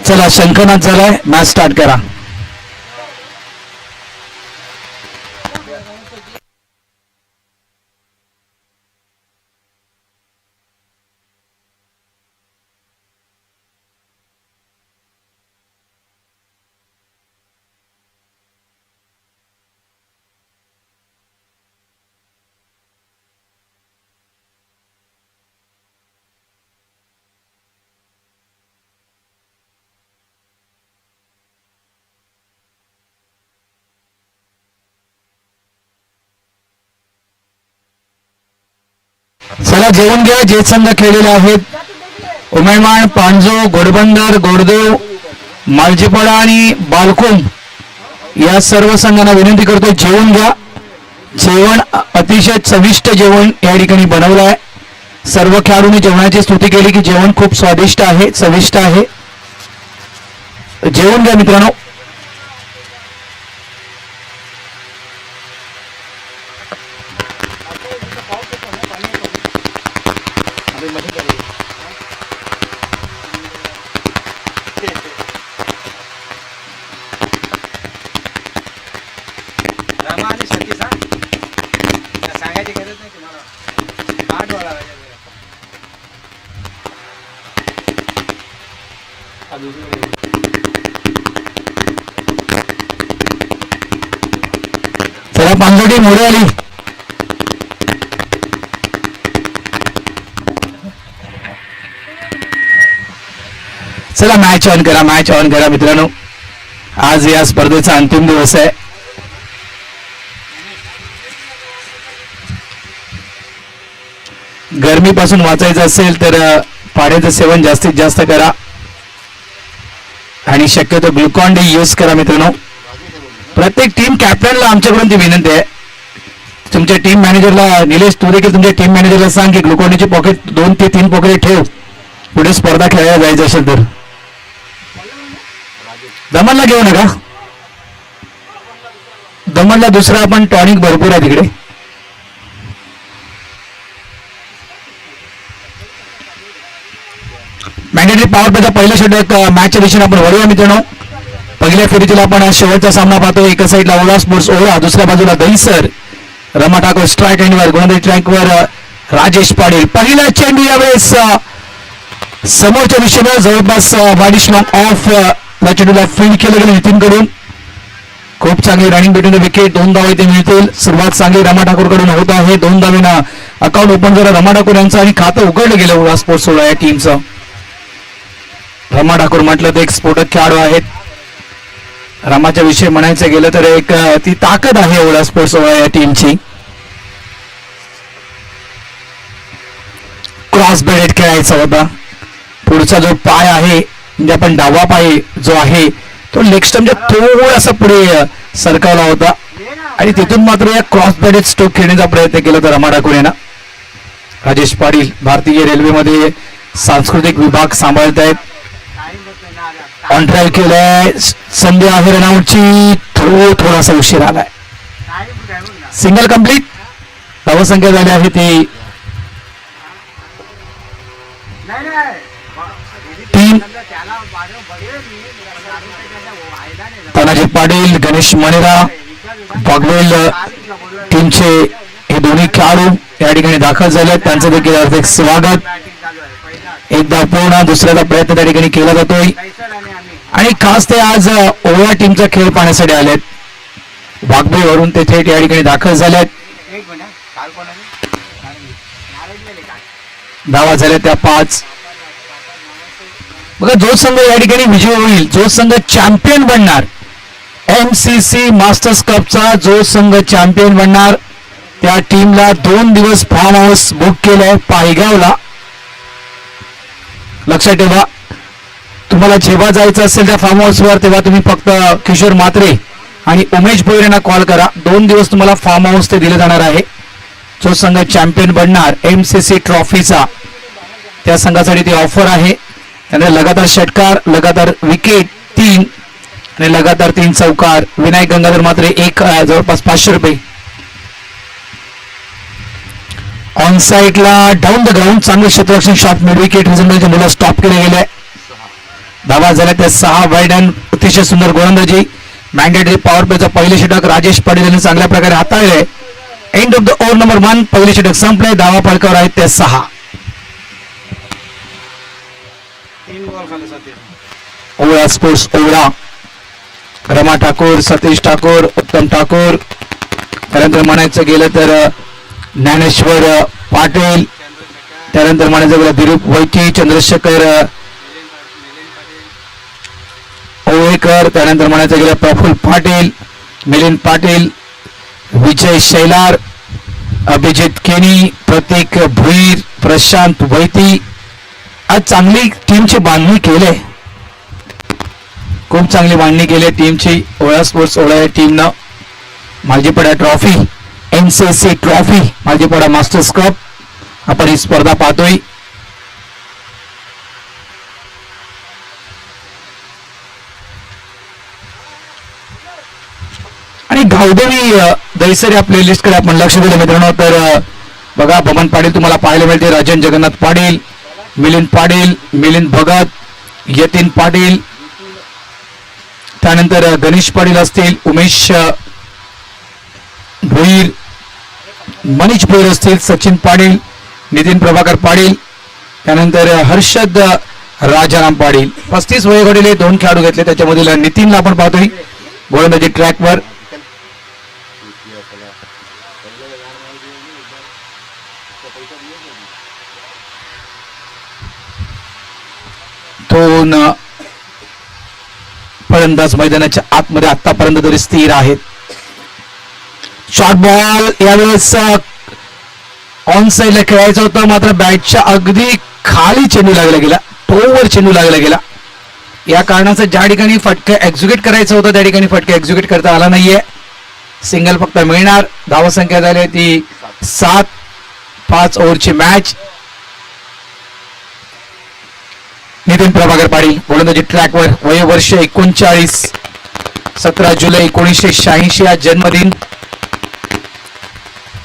चला शंखनाद झालाय, मॅच स्टार्ट करा. चला जेवून घ्या. जे संघ खेळलेले आहेत उमेमाळ, पांजो, घोडबंदर, गोडदेव, मालजीपाडा आणि बालकुम या सर्व संघांना विनंती करतो जेवून घ्या. जेवण अतिशय चविष्ट जेवण या ठिकाणी बनवलं आहे. सर्व खेळाडूंनी जेवणाची स्तुती केली की जेवण खूप स्वादिष्ट आहे, चविष्ट आहे. जेवून घ्या मित्रांनो. चला पांजोटी मोडी आली. चला मॅच ऑन करा, मॅच ऑन करा मित्रांनो. आज या स्पर्धेचा अंतिम दिवस आहे. गरमीपासून वाचायचं असेल तर पाण्याचं सेवन जास्तीत जास्त करा आणि शक्यतो ग्लुकॉन डी यूज करा मित्रांनो. प्रत्येक टीम कॅप्टनला आमच्याकडून ती विनंती आहे. तुमच्या टीम मॅनेजरला, निलेश तू देखील तुमच्या टीम मॅनेजरला सांग की ग्लुकॉन डीची पॉकेट 2 ते 3 पॉकेट ठेव पुढे स्पर्धा खेळायला जायचं असेल तर. दमनला घेऊ नका, दमनला दुसरा आपण टॉनिक भरपूर आहे तिकडे. मॅन्डेटरी पॉवर प्लेचा पहिला षटक मॅचच्या दिशेने आपण वळूया मित्रांनो. पहिल्या फेरीतील आपण शेवटचा सामना पाहतो. एका साईडला ओला स्पोर्ट्स ओला, दुसऱ्या बाजूला दहीसर. रमा ठाकूर स्ट्राईक एंडवर, गोलंदाजी ट्रॅकवर राजेश पाटील. पहिला चेंडू यावेळेस समोरच्या दिशेनं जवळपास 22 ऑफ या चेंडूला फील्ड केलं गेलं नितीन कडून. खूप चांगली रनिंग बिटवीन द विकेट. 2 धावा इथे मिळतील. सुरुवात चांगली रमा ठाकूर कडून होत आहे. 2 धावेनं अकाउंट ओपन झालं रमा ठाकूर यांचं आणि खातं उघडलं गेलं ओला स्पोर्ट्स ओला या टीमचं. रमा ठाकूर म्हटलं तर एक स्फोटक खेळाडू आहेत. रमाच्या विषयी म्हणायचं गेलं तर एक ती ताकद आहे ओला स्पोर्ट्स ओला या टीमची. क्रॉस बेडेड खेळायचा होता. पुढचा जो पाय आहे म्हणजे आपण डावा पाय जो आहे तो लेग स्टंपच्या थोडासा पुढे सरकवला होता आणि तिथून मात्र या क्रॉस बेडेड स्ट्रोक खेळण्याचा प्रयत्न केला होता रमा ठाकूर यांना. राजेश पाटील भारतीय रेल्वेमध्ये सांस्कृतिक विभाग सांभाळत आहेत. ऑन ट्रायल केलंय. संधी आहे रनआउटची. थोडासा उशीर आलाय. Single complete. धावसंख्या झाली आहे ती 3. तानाजी पाटील, गणेश मणेरा, वाघवेल टीमचे हे दोन्ही खेळाडू या ठिकाणी दाखल झाले. त्यांचं देखील हार्दिक स्वागत. एकदा पूर्ण, दुसऱ्याचा प्रयत्न त्या ठिकाणी केला जातोय आणि खास ते आज ओला टीमचा खेळ पाहण्यासाठी आलेत. वाघबेवरून ते थेट या ठिकाणी दाखल झालेत. धावा झाल्या त्या 5. बघा जो संघ या ठिकाणी विजय होईल, जो संघ चॅम्पियन बनणार, MCC मास्टर्स कपचा जो संघ चॅम्पियन बनणार त्या टीमला 2 दिवस फार्म हाऊस बुक केलंय पायगावला. लक्षात ठेवा, तुम्हाला जेव्हा जायचं असेल त्या फार्म हाऊसवर तेव्हा तुम्ही फक्त किशोर म्हात्रे आणि उमेश भोईर यांना कॉल करा. 2 दिवस तुम्हाला फार्म हाऊस ते दिले जाणार आहे. जो संघ चॅम्पियन बनणार MCC ट्रॉफीचा त्या संघासाठी ती ऑफर आहे. त्याने लगातार षटकार, लगातार विकेट 3 आणि लगातार 3 चौकार. विनायक गंगाधर मात्रे जवळपास 500 रुपये. ऑन साईडला डाऊन द ग्राउंड चांगले क्षेत्ररक्षण शॉट मिड विकेट रिझल्टच्या मुलं स्टॉप केले गेले. धावा झाल्या त्या 6 वाईड आणि अतिशय सुंदर गोलंदाजी. मॅन्डेटरी पॉवर प्लेचं पहिले षटक राजेश पाटील यांनी चांगल्या प्रकारे हाताळले. End of the over number 1. पहिले षटक संपले. धावा फलकावर आहेत त्या 6. ओवळा स्पोर्ट्स ओवळा. रमा ठाकूर, सतीश ठाकूर, उत्तम ठाकूर, त्यानंतर म्हणायचं गेलं तर ज्ञानेश्वर पाटील, त्यानंतर म्हणायचं गेलं दिलीप वैकी, चंद्रशेखर ओवेकर, त्यानंतर म्हणायचं गेलं प्रफुल्ल पाटील, मिलिंद पाटील, विजय शैलार, अभिजित केनी, प्रतीक भुईर, प्रशांत वैती. आज चांगली टीमची बांधणी केली, खूप चांगली बांधणी केली टीमची. ओळा स्पोर्ट्स ओळा या टीमनं Maljipada trophy, NCC trophy, Maljipada masters cup आपण ही स्पर्धा पाहतोय. आणि गावदेवी दैसर या प्लेलिस्ट कडे आपण लक्ष दिलं मित्रांनो. तर बघा, बमन पाटील तुम्हाला पाहायला मिळते, राजन जगन्नाथ पाटील, मिलिंद पाटील, मिलिंद भगत, यतीन पाटील, त्यानंतर गणेश पाटील असतील, उमेश भोईर, मनीष भोईर असतील, सचिन पाटील, नितीन प्रभाकर पाटील, त्यानंतर हर्षद राजाराम पाटील. 35 वयोगटातील 2 खेळाडू घेतले, त्याच्यामधील नितीनला आपण पाहतोय गोलंदाजी ट्रॅकवर. दोन फलंदाज मैदानाच्या आतमध्ये आतापर्यंत तरी स्थिर आहेत. शॉर्ट बॉल यावेळेस ऑन साइडला खेळायचं होतं, मात्र बॅटच्या अगदी खाली चेंडू लागला गेला, टोवर चेंडू लागला गेला. या कारणाचं ज्या ठिकाणी फटका एक्झिक्यूट करायचं होतं त्या ठिकाणी फटका एक्झिक्यूट करता आला नाहीये. सिंगल फक्त मिळणार. धावसंख्या झाली ती 7. 5 ओव्हरची मॅच. नितीन प्रभाकर पाटील गोलंदाजी ट्रॅकवर. वय वर्ष 39. 17 जुलै 1986 हा जन्मदिन.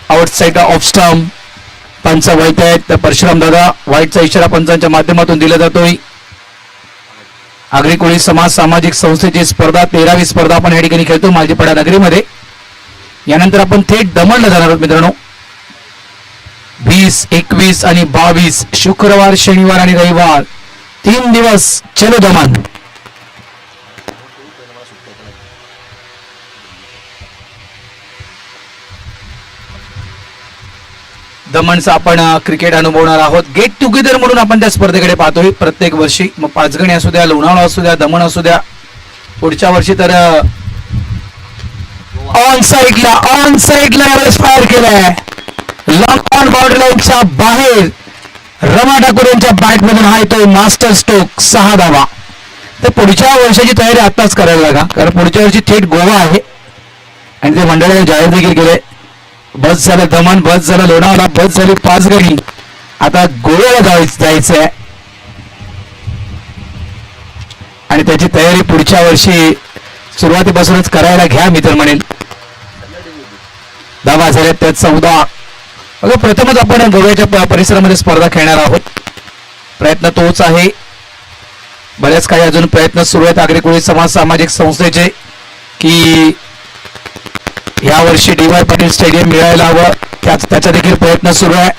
Outside off stump. पंच वाईट आहेत तर परशुराम दादा. वाईटचा इशारा पंचांच्या माध्यमातून दिला जातोय. आगरी कोळी समाज सामाजिक संस्थेची स्पर्धा 13वी स्पर्धा आपण या ठिकाणी खेळतो मालजीपाडा नगरीमध्ये. यानंतर आपण थेट दमणला जाणार आहोत मित्रांनो. 20, 21 आणि 22 शुक्रवार, शनिवार आणि रविवार 3 दिवस. चलो दमन. दमणचा आपण क्रिकेट अनुभवणार आहोत. गेट टुगेदर म्हणून आपण त्या स्पर्धेकडे पाहतोय प्रत्येक वर्षी. मग पाचगणी असू द्या, लोणावळा असू द्या, दमण असू द्या. पुढच्या वर्षी तर ऑन साइडला फायर केलाय. लॉंग ऑन बाउंड्री लाईनच्या बाहेर रमा ठाकूर यांच्या बॅट मधून हा येतोय मास्टर स्ट्रोक. 6 धावा. तर पुढच्या वर्षाची तयारी आताच करायला लागा, कारण पुढच्या वर्षी थेट गोवा आहे आणि ते मंडळाने जाहीर देखील केले. बस झालं दमण, बस झालं लोणावळा, बस झाली पाचगणी, आता गोव्याला जायचंय आणि त्याची तयारी पुढच्या वर्षी सुरुवातीपासूनच करायला घ्या मी तर म्हणेन. धावा झाल्या त्यात 14. अगं प्रथमच आपण गोव्याच्या परिसरामध्ये स्पर्धा खेळणार आहोत. प्रयत्न तोच आहे. बरेच काही अजून प्रयत्न सुरू आहेत आगरी कोळी समाज सामाजिक संस्थेचे की यावर्षी DY पाटील स्टेडियम मिळायला हवं. त्याचा देखील प्रयत्न सुरू आहे.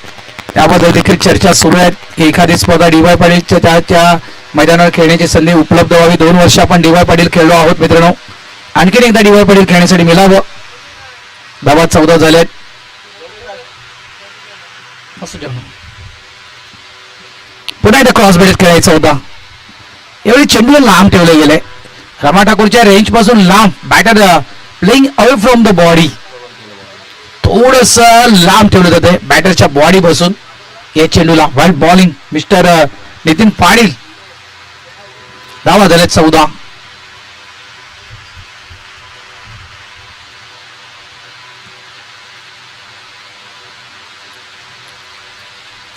त्याबद्दल देखील चर्चा सुरू आहे की एखादी स्पर्धा DY पाटीलच्या त्या मैदानावर खेळण्याची संधी उपलब्ध व्हावी. 2 वर्ष आपण DY पाटील खेळलो आहोत मित्रांनो. आणखीन एकदा DY पाटील खेळण्यासाठी मिळावं. धावा 14 झाल्यात. पुन्हा एकदा क्रॉस बॅट खेळायचा होता. एवढी चेंडू लांब ठेवले गेले. रमा ठाकूरच्या रेंज पासून लांब. Batter playing away from the body. थोडस लांब ठेवलं जाते बॅटरच्या बॉडी पासून या चेंडूला. Wild bowling mister Nitin Patil. धावा झाल्यात 14.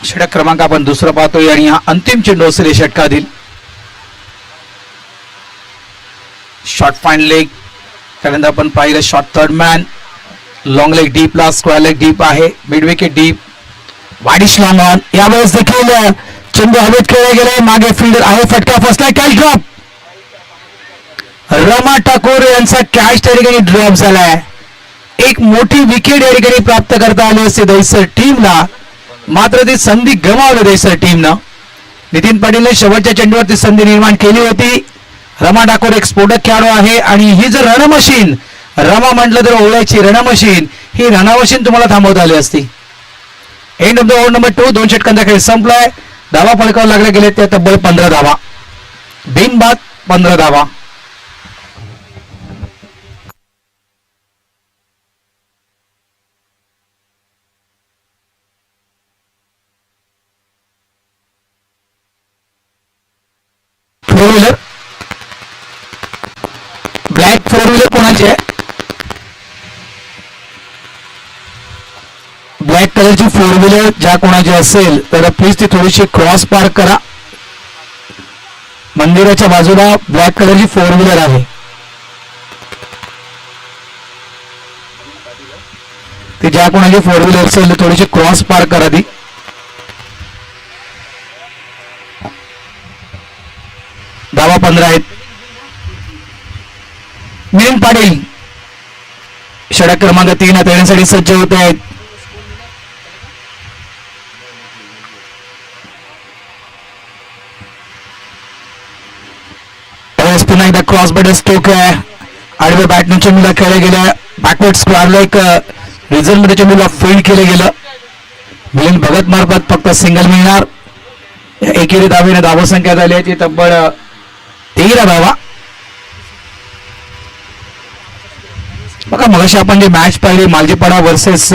षटक क्रमांक आपण दुसरा पाहतोय आणि हा अंतिम चेंडू असेल षटकातील. Short fine leg. त्यानंतर आपण पाहिलं short third man. Long leg डीपला, स्क्वेअर लेग डीप आहे, मिड विकेट डीप, वाडिश लॉंग ऑन. यावेळेस देखील चेंडू हवेत खेळले गेले. मागे फिल्डर आहे, फटका फसला, कॅच ड्रॉप. रमा ठाकूर यांचा कॅच त्या ठिकाणी ड्रॉप झालाय. एक मोठी विकेट या ठिकाणी प्राप्त करता आली असते दहिसर टीमला, मात्र ती संधी गमावली दहिसर टीमनं. नितीन पाटीलने शेवटच्या चेंडूवरती संधी निर्माण केली होती. रमा ठाकूर एक स्फोटक खेळाडू आहे आणि ही जर रणमशीन, रमा म्हटलं तर ओळ्याची रणमशीन, ही रणमशीन तुम्हाला थांबवता आली असती. End of the over number 2. 2 षटकांचा खेळ संपलाय. धावा फलकावर लागले गेले ते तब्बल 15 धावा. बिनबाद 15 धावा. Four wheeler, black four wheeler कोणाची आहे? ब्लॅक कलरची फोर व्हीलर ज्या कोणाची असेल तर प्लीज ती थोडीशी क्रॉस पार्क करा. मंदिराच्या बाजूला ब्लॅक कलरची फोर व्हीलर आहे. ती ज्या कोणाची फोर व्हीलर असेल तर थोडीशी क्रॉस पार्क करा ती. धावा 15 आहेत. नितीन पाटील षटक क्रमांक 3 येण्यासाठी सज्ज होते आहेत. पुन्हा एकदा क्रॉस बॅट स्ट्रोक आहे. आडव्या बॅटने चेंडूला खेळले गेल्या. बॅकवर्ड स्क्वेअरला एक रिझल्ट मध्ये चेंडूला फील्ड केले गेलं. मिलिंद भगत मार्फत फक्त सिंगल मिळणार. एकेरी धावेने धावा संख्या झाली आहे तब्बल 13 धावा. बघा मगाशी आपण जी मॅच पाहिली मालजीपाडा वर्सेस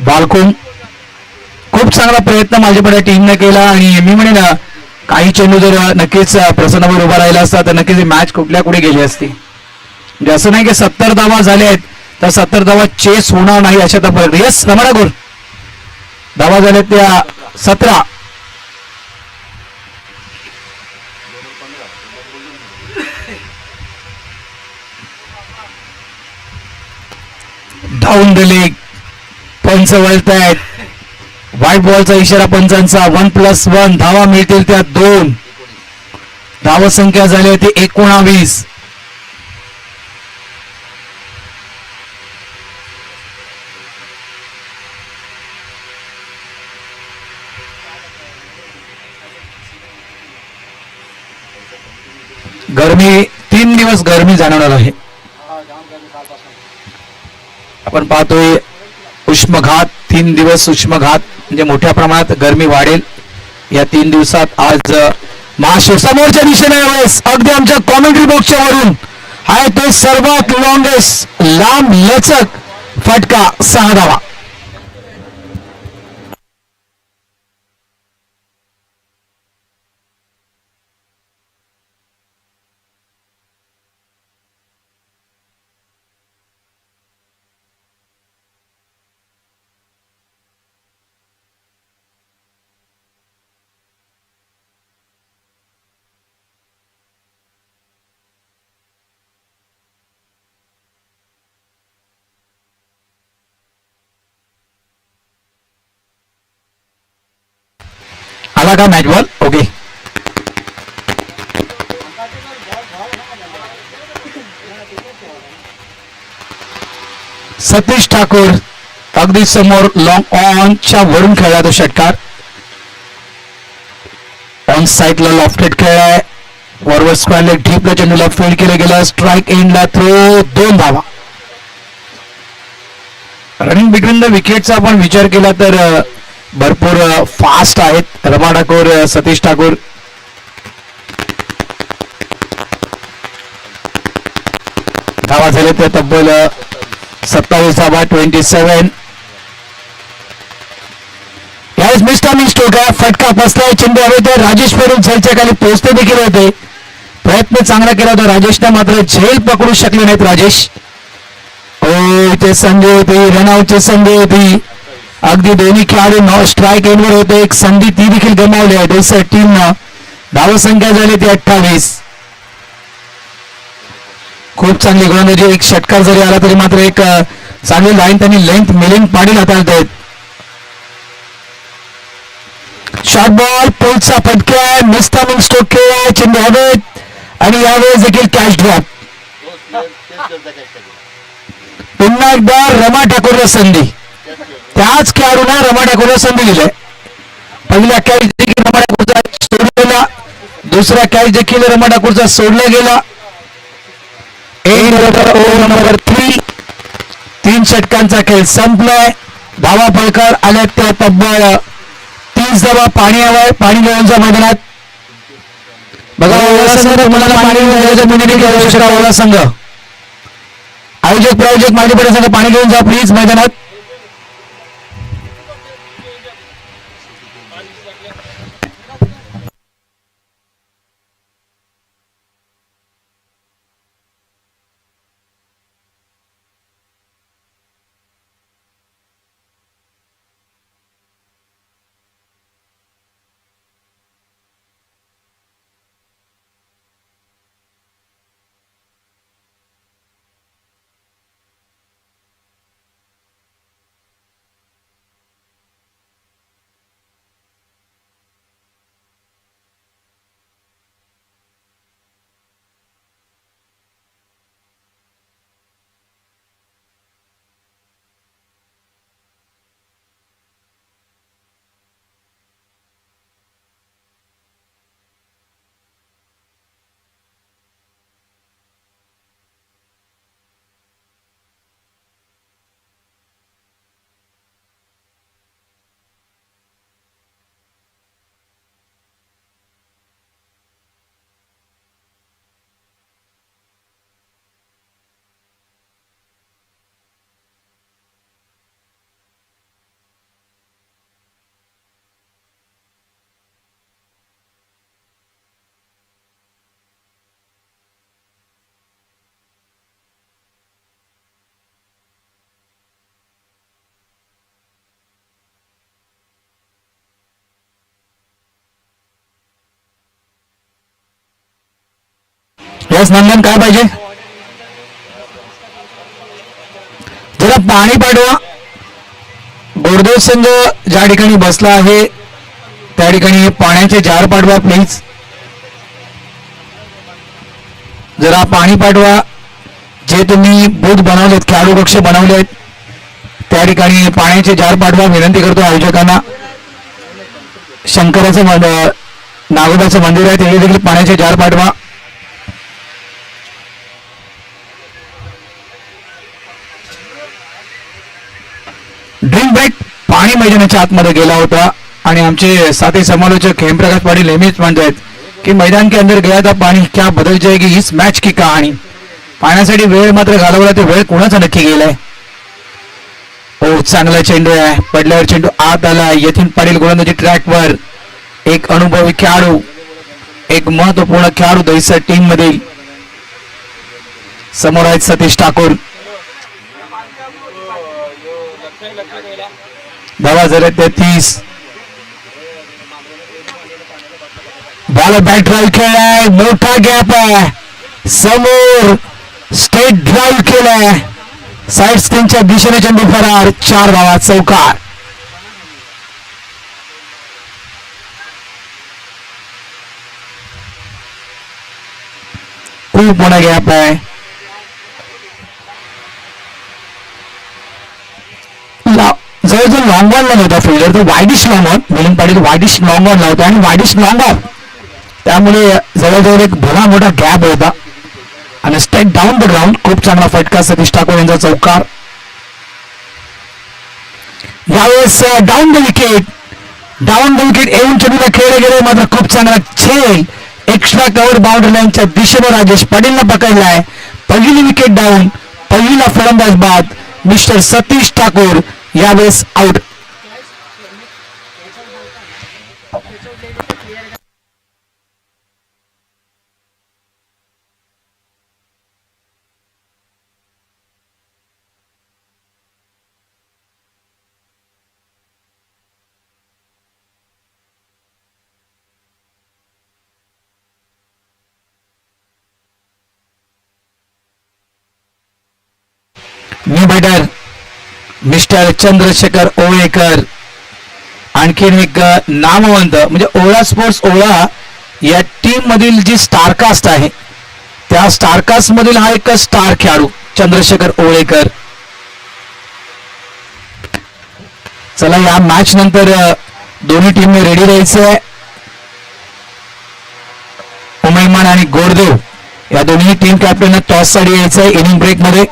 बालकोन, खूप चांगला प्रयत्न मालजीपाडा टीमने केला आणि मी म्हणेन काही चेंडू जर नक्कीच प्रसन्नावर उभा राहिला असता तर नक्कीच मॅच कुठल्या कुठे गेली असती. म्हणजे असं नाही की 70 धावा झाल्या आहेत तर 70 धावा चेस होणार नाही अशा तर येस रमा ठाकूर धावा झाल्या त्या 17. Down the leg. पंच वळतायत. व्हाईट बॉलचा इशारा पंचांचा. 1+1 धावा मिळतील त्या 2. धावा संख्या झाली होती 19. गरमी 3 दिवस गरमी जाणवणार आहे. आपण पाहतोय उष्मघात 3 दिवस उष्मघात म्हणजे मोठ्या प्रमाणात गरमी वाढेल या 3 दिवसात. आज महाशिव समोरच्या दिशेने यावेळेस अगदी आमच्या कॉमेंट्री बॉक्सच्या वरून आहे तो सर्वात लॉंगेस्ट लांब लचक फटका 6 धावा. आला का match ball? Okay. Satish Thakur अगदी समोर लॉंग ऑनच्या वरून खेळला तो षटकार. ऑन साईडला लॉफ्टेड खेळलाय. फॉरवर्ड स्क्वेअरला डीपला चेंडूला फील्ड केलं गेलं. स्ट्राईक एंडला थ्रो 2 धावा. रनिंग बिटवीन द विकेटचा आपण विचार केला तर भरपूर फास्ट आहेत रमा ठाकूर, सतीश ठाकूर. धावा झाले ते तब्बल 27 धावा 27. यावेळेस मिस्टर मिस्टोक आहे. फटका बसलाय. चेंडू हवे तर राजेश पेरून झेलच्या खाली पोहोचते देखील होते. प्रयत्न चांगला केला होता राजेशने, मात्र झेल पकडू शकले नाहीत राजेश. इथे संधी होती, रनआउटची संधी होती. अगदी दोन्ही खेळाडू स्ट्राईक एंडवर होते. एक संधी ती देखील गमावली आहे दहिसर टीमनं. धावा संख्या झाली ती 28. खूप चांगली गोलंदाजी. एक षटकार जरी आला तरी मात्र एक चांगली लाईन त्यांनी लेंथ मिलिंद पाटील हाताळत आहेत. शॉर्ट बॉल पोलचा फटका मिस्टामिंग स्ट्रोक खेळलाय चेंडू हवेत आणि यावेळेस देखील कॅच ड्रॉप. पुन्हा एकदा रमा ठाकूरला संधी. त्याच खेळाडूंना रमा ठाकूरला संधी दिली. पहिला कॅच देखील रमा ठाकूरचा सोडलेला, दुसरा कॅच देखील रमा ठाकूरचा सोडला गेला. Over number 3. 3 षटकांचा खेळ संपलाय. धावा फलकार आल्या त्या तब्बल 30 धावा. पाणी हवंय, पाणी घेऊन जा मैदानात. बघा ओला संघ तुम्हाला पाणी घेऊन ओला संघ आयोजक प्रायोजक माझे पडे संघ पाणी घेऊन जा प्लीज मैदानात. यस नंदन काय पाहिजे जरा पाणी पाठवा. बोर्डो संघ ज्या ठिकाणी बसला आहे त्या ठिकाणी पाण्याचे जार पाठवा प्लीज. जरा पाणी पाठवा. जे तुम्ही बूथ बनवलेत, खेळाडू कक्ष बनवलेत त्या ठिकाणी पाण्याचे जार पाठवा विनंती करतो आयोजकांना. शंकराचं नागोबाचं मंदिर आहे तिथे देखील पाण्याचे जार पाठवा. ड्रिंक ब्रेक पाणी मैदानाच्या आतमध्ये गेला होता आणि आमचे साथी समालोचक हेमप्रकाश पाटील नेहमीच म्हणतात की मैदान के अंदर गया था पाणी क्या बदल जाएगी इस मॅच की कहाणी. पाण्यासाठी वेळ मात्र घालवला ते वेळ कुणाचा नक्की गेलाय. ओ चांगला चेंडू आहे. पडल्यावर चेंडू आत आला. यतीन पाटील गोलंदाजी ट्रॅकवर. एक अनुभवी खेळाडू, एक महत्वपूर्ण खेळाडू दहिसर टीम मध्ये समोर आहेत सतीश ठाकूर. धावा झाल्या 33. बॉल बॅक ड्राईव्ह खेळलाय. मोठा गॅप आहे समोर. स्टेट ड्राईव्ह केलाय. साईड स्क्रीनच्या दिशेने चेंडू फरार. 4 धावा चौकार. खूप मोठा गॅप आहे. जवळजवळ लॉंग ऑन नव्हता फिल्डर तो widish long on. Milind Patil widish long on लावतो आणि वाईडिश लॉंग ऑन त्यामुळे जवळजवळ एक भला मोठा गॅप होता आणि स्टेट डाऊन द ग्राउंड. खूप चांगला फटका सतीश ठाकूर यांचा चौकार. यावेळेस डाऊन द विकेट येऊन चेंडूला खेळले गेले मात्र खूप चांगला खेळ एक्स्ट्रा कव्हर बाउंड्री लाईनच्या दिशेने राजेश पाटीलला पकडलाय. पहिली विकेट डाऊन. पहिला फलंदाज बाद मिस्टर सतीश ठाकूर यावेळेस out. New batter mister Chandrashekhar Olekar. आणखीन एक नामवंत म्हणजे ओळा स्पोर्ट्स ओळा या टीम मधील जी स्टारकास्ट आहे त्या स्टारकास्ट मधील हा एक स्टार खेळाडू चंद्रशेखर ओळेकर. चला या मॅच नंतर दोन्ही टीमने रेडी राहायचंय. उमैमान आणि गोडदेव या दोन्ही टीम कॅप्टन टॉस साठी यायचंय इनिंग ब्रेक मध्ये.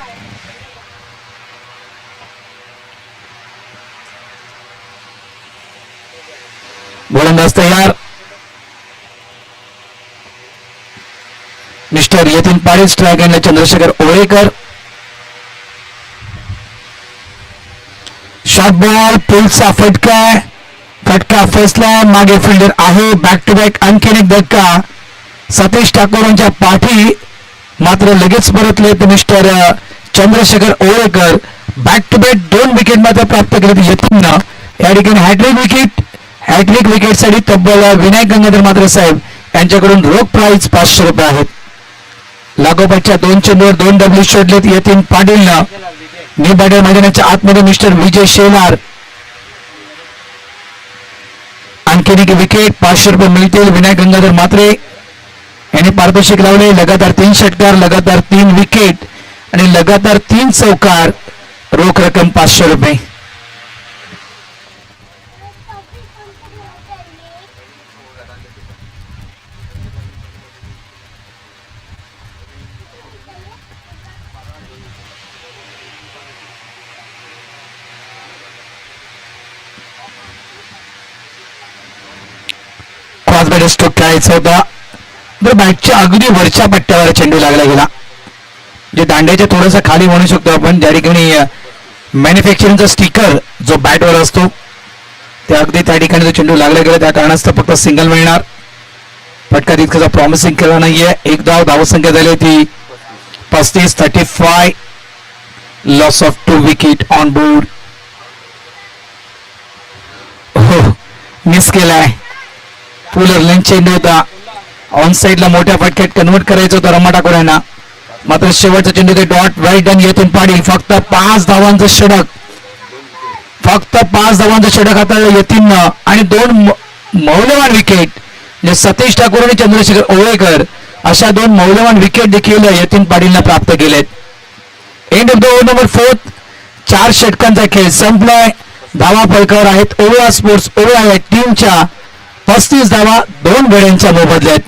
गोलंदाज तयार. मिस्टर यतीन पाटील स्ट्राईक एंडला चंद्रशेखर ओळेकर. शॉर्ट बॉल पुलचा फटका फसला. मागे फिल्डर आहे. बॅक टू बॅक आणखीन एक धक्का. सतीश ठाकूर यांच्या पाठी मात्र लगेच परतलेत mister Chandrashekhar Olekar. Back to back 2 wicket मात्र प्राप्त केले यतीननं. या ठिकाणी हॅट्रिक विकेटसाठी तब्बल विनायक गंगाधर मात्र साहेब यांच्याकडून रोख प्राइज 500 रुपये आहेत. लागोपाठच्या 2 चेंडूवर 2 डब्ल्यू शोधलेत यतीन पाटीलनं. निबाडे मैदानाच्या आतमध्ये मिस्टर विजय शेलार. आणखीन एक विकेट 500 रुपये मिळतील. विनायक गंगाधर मात्रे यांनी पारितोषिक लावले. लगातार 3 षटकार, लगातार 3 विकेट आणि लगातार 3 चौकार. रोख रक्कम 500 रुपये. स्ट्रोक खेळायचा होता. तर बॅटच्या अगदी वरच्या पट्ट्यावर चेंडू लागला गेला. जे दांड्याच्या थोडंसं खाली म्हणू शकतो आपण. ज्या ठिकाणी मॅन्युफॅक्चरिंगचा स्टिकर जो बॅटवर असतो त्या अगदी त्या ठिकाणी जो चेंडू लागला गेला. त्या कारणास्तव फक्त सिंगल मिळणार. फटका तितकाचा प्रॉमिसिंग केला नाहीये. एक धावसंख्या झाली होती 35-35. Loss of 2 wicket on board. Miss केलाय. फुलर लेंथ चेंडू होता. ऑन साइडला मोठ्या फटक्यात कन्वर्ट करायचं होतं रमा ठाकूर यांना. मात्र शेवटचा चेंडू ते डॉट राईट आणि येथून पाटील. फक्त 5 धावांचं षटक. हाताळलं यतीननं आणि 2 मौल्यवान विकेट म्हणजे सतीश ठाकूर आणि चंद्रशेखर ओळेकर अशा 2 मौल्यवान विकेट देखील यतीन पाटीलनं प्राप्त केलेत. End of the over number 4. 4 षटकांचा खेळ संपलाय. धावा फलकावर आहेत ओवळा स्पोर्ट्स ओवळा या टीमच्या 35 धावा 2 गड्यांच्या मोबदल्यात.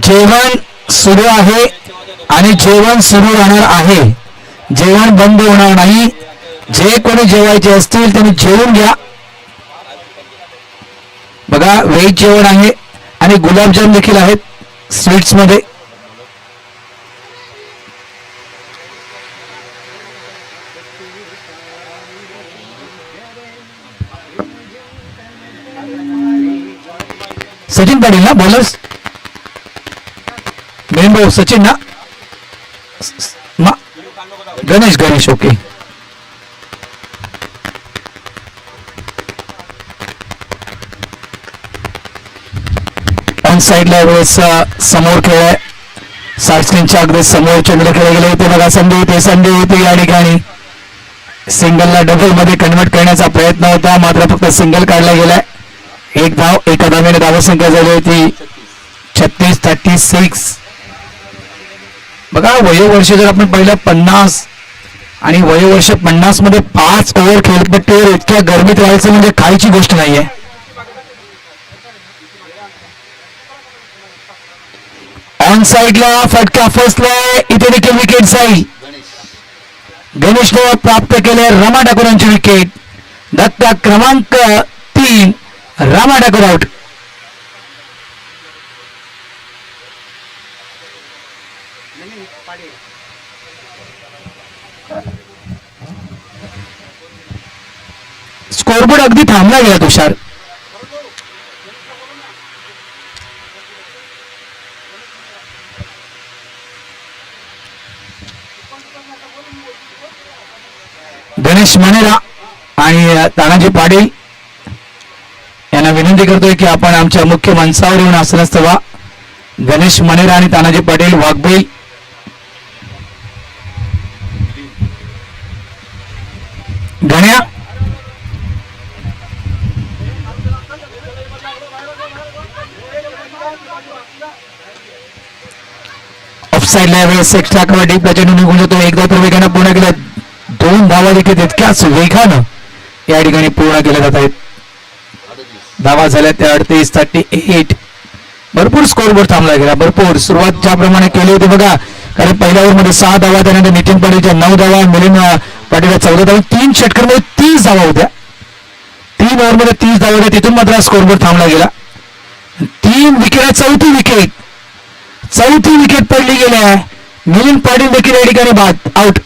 जेवण सुरू आहे आणि जेवण सुरू राहणार आहे. जेवण बंद होणार नाही. जे कोणी जेवायचे असतील त्यांनी जेवून घ्या. बघा व्हेज जेवण आहे आणि गुलाबजाम देखील आहेत स्वीट्स मध्ये. सचिन पाटील ना बॉलर्स. भाऊ सचिन ना. गणेश ओके. ऑन साइडला वेळेस समोर खेळ साईड स्क्रीनच्या अगदी समोर चेंडू खेळले गेले होते. बघा संधी होती या ठिकाणी. सिंगलला डबल मध्ये कन्वर्ट करण्याचा प्रयत्न होता मात्र फक्त सिंगल काढला गेलाय. 1 धाव. एका धावेने धावसंख्या झाली होती 36-36. बघा वयोवर्ष जर आपण पहिलं 50 आणि वयोवर्ष 50 मध्ये 5 ओव्हर खेळपट्टीवर इतक्या गरमीत राहायचं म्हणजे खायची गोष्ट नाहीये. ऑन साइडला फटका फसलाय. इथे देखील विकेट जाईल. गणेशने प्राप्त केले रमा ठाकूर यांची विकेट. धक्का क्रमांक 3. रमा ठाकूर आउट. स्कोरबोर्ड अगदी थांबला गेला तुषार. गणेश मनेरा आणि तानाजी पाटील यांना विनंती करतोय की आपण आमच्या मुख्य मंचावर येऊन आसनस्थ व्हा. गणेश मनेरा आणि तानाजी पाटील वाघबील. गण्या ऑफसाईडला यावेळेस एक्स्ट्रा कबड्डी प्रचंड निघून जातो. एकदा तर वेगानं पूर्ण केलं. 2 धावा देखील तितक्याच वेगानं या ठिकाणी पूर्ण केल्या जात आहेत. धावा झाल्या त्या 38-38. भरपूर स्कोरबोर्ड थांबला गेला. भरपूर सुरुवात ज्याप्रमाणे केली होती बघा, कारण पहिल्या ओव्हरमध्ये 6 धावा, त्यानंतर नितीन पाटीलच्या 9 धावा, मिलिंद पाटीलच्या 14 धावा, 3 षटकांमध्ये 30 धावा होत्या. 3 ओव्हरमध्ये 30 धावा होत्या. तिथून मात्र स्कोरबोर्ड थांबला गेला. 3 विकेट, चौथी विकेट पडली गेली आहे. मिलिंद पाटील देखील या ठिकाणी बाद, आउट.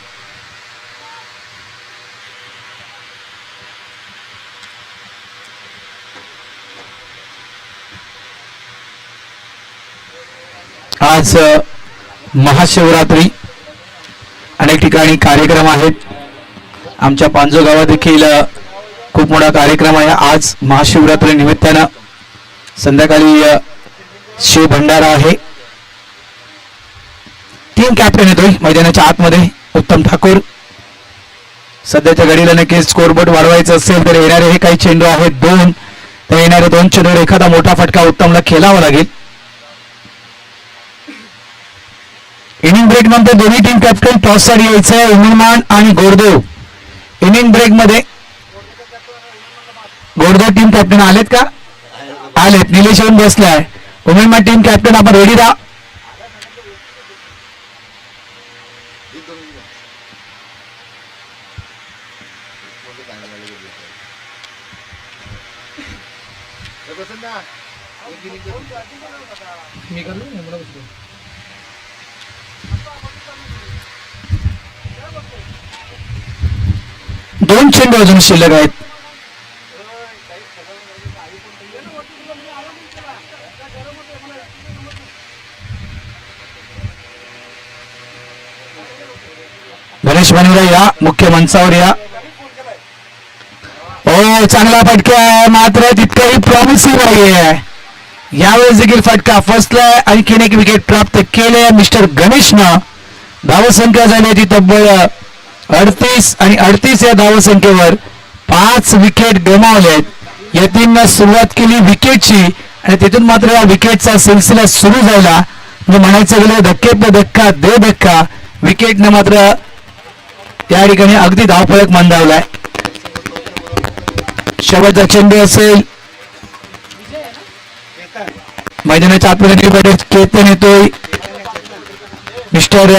आज महाशिवरात्री, अनेक ठिकाणी कार्यक्रम आहेत. आमच्या पांजो गावात देखील खूप मोठा कार्यक्रम आहे. आज महाशिवरात्री निमित्तानं संध्याकाळी शिव भंडारा आहे. टीम कॅप्टन येतोय मैदानाच्या आतमध्ये, उत्तम ठाकूर. सध्याच्या घडीला नक्कीच स्कोरबोर्ड वाढवायचं असेल तर येणारे हे काही चेंडू आहेत 2, तर येणारे 2 चेंडूवर एखादा मोठा फटका उत्तमला खेळावा लागेल. इनिंग ब्रेक नंतर दोन्ही टीम कॅप्टन टॉस साठी यायचं. उमरमान आणि गोरदेव इनिंग ब्रेक मध्ये. गोरदेव टीम कॅप्टन आलेत का? आलेत. निलेश येऊन बसलाय. उमरमान टीम कॅप्टन, आपण रेडी राहा. दोन चेंडू अजून शिल्लक आहेत. गणेश मनेरा या, मुख्य मंचावर या. हो, चांगला फटका आहे, मात्र तितकाही प्रॉमिसिंग आहे. यावेळेस देखील फटका फसलाय. आणखीन एक विकेट प्राप्त केले मिस्टर गणेशनं. धावसंख्या झाली ती तब्बल 38 आणि 38 या धावसंख्येवर 5 विकेट गमावलेत. यतीननं सुरुवात केली विकेटची आणि तिथून मात्र या विकेटचा सिलसिला सुरू झाला. म्हणजे म्हणायचं गेलं धक्के पे धक्का दे धक्का. विकेटनं मात्र त्या ठिकाणी अगदी धावफलक मंदावलाय. शेवटचा चेंडू असेल. मैदानाच्या आतमध्ये केतन येतोय. मिस्टर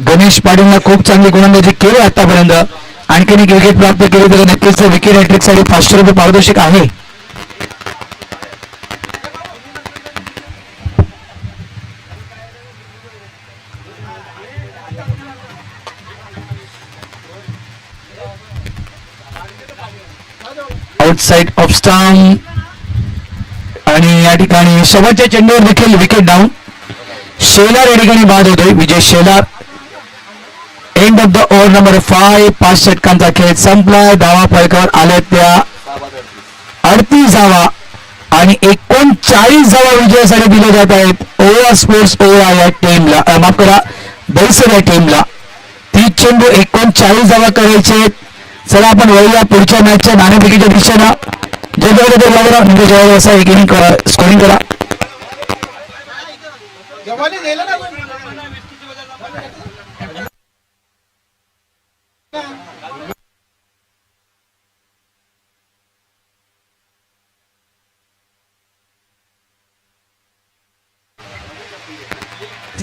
गणेश पाटीलनं खूप चांगली गोलंदाजी केली आतापर्यंत. आणखीन एक विकेट प्राप्त केली तर नक्कीच विकेट हॅट्रिक साठी 500 रुपये पारितोषिक आहे. आउटसाइड ऑफ स्टंप आणि या ठिकाणी शेवटच्या चेंडूवर देखील विकेट डाऊन. शेलार या ठिकाणी बाद होतोय. Vijay Shelar. End of the over number 5. 5 षटकांचा खेळ संपलाय. धावा फलकावर आल्या त्या 38 धावा आणि 39 धावा विजयासाठी दिल्या जात आहेत. ओवा स्पोर्ट्स ओवा या टीमला, माफ करा, दहिसर या टीमला. 30 चेंडू 39 धावा करायचे. चला आपण वळूया पुढच्या मॅचच्या नाणेफेकीच्या दिशेनं. असा एक इनिंग करा, स्कोरिंग करा.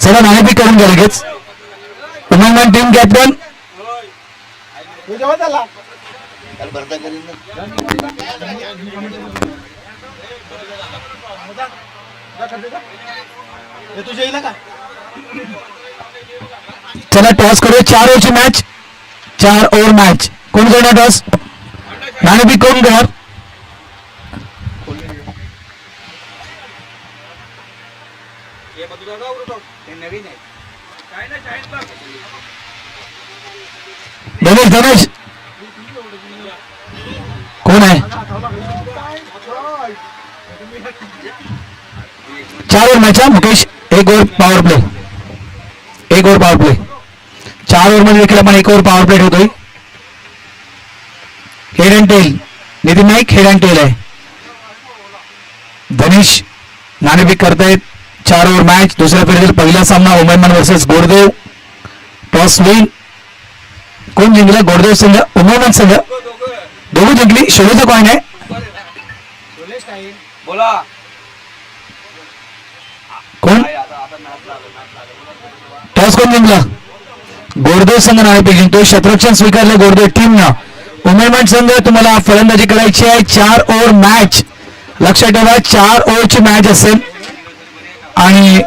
चला नाणेफेक करून घ्या लगेच. उमरमान टीम कॅप्टन. चला टॉस करूया. 4 ओव्हरची मॅच, 4 ओव्हर मॅच. कोण करणार टॉस? नाणेफेक कोण करणार? गणेश कोण आहे? 4 over match. Mukesh 1 over power play. 1 over power play. 4 over मध्ये देखील आपण 1 ओव्हर पॉवर प्ले ठेवतोय. Head and tail. Nitin Naik head and tail आहे. धनेश नाणेफेक करतायत. 4 ओव्हर मॅच. दुसऱ्या फेरीतील पहिला सामना Umedman versus Goddev. Toss win. कोण जिंकला? गोडदेव संघ. उमेदमान संघ दोघं जिंकली. शोलेचा कॉइन आहे. कोण? टॉस कोण जिंकला? गोडदेव संघ नाणेफेक जिंकतोय. क्षेत्ररक्षण स्वीकारले गोडदेव टीमनं. उमेदमान संघ तुम्हाला फलंदाजी करायची आहे. 4 ओव्हर मॅच. लक्षात ठेवा 4 ओव्हरची मॅच असेल आणि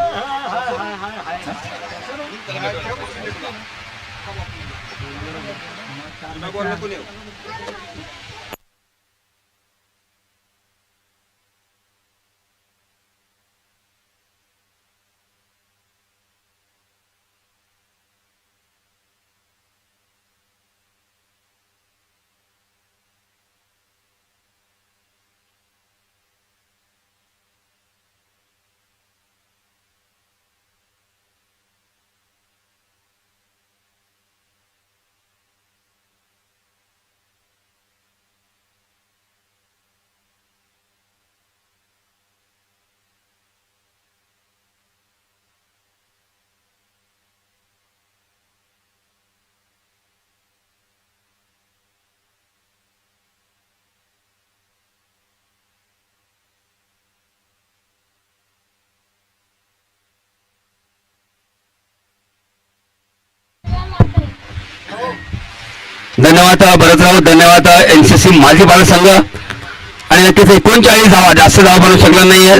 धन्यवाद भरतराव. धन्यवाद एनसीसी माजी बाल संघ. आणि नक्कीच 39 धावा, जास्त धावा बनवू शकला नाहीये.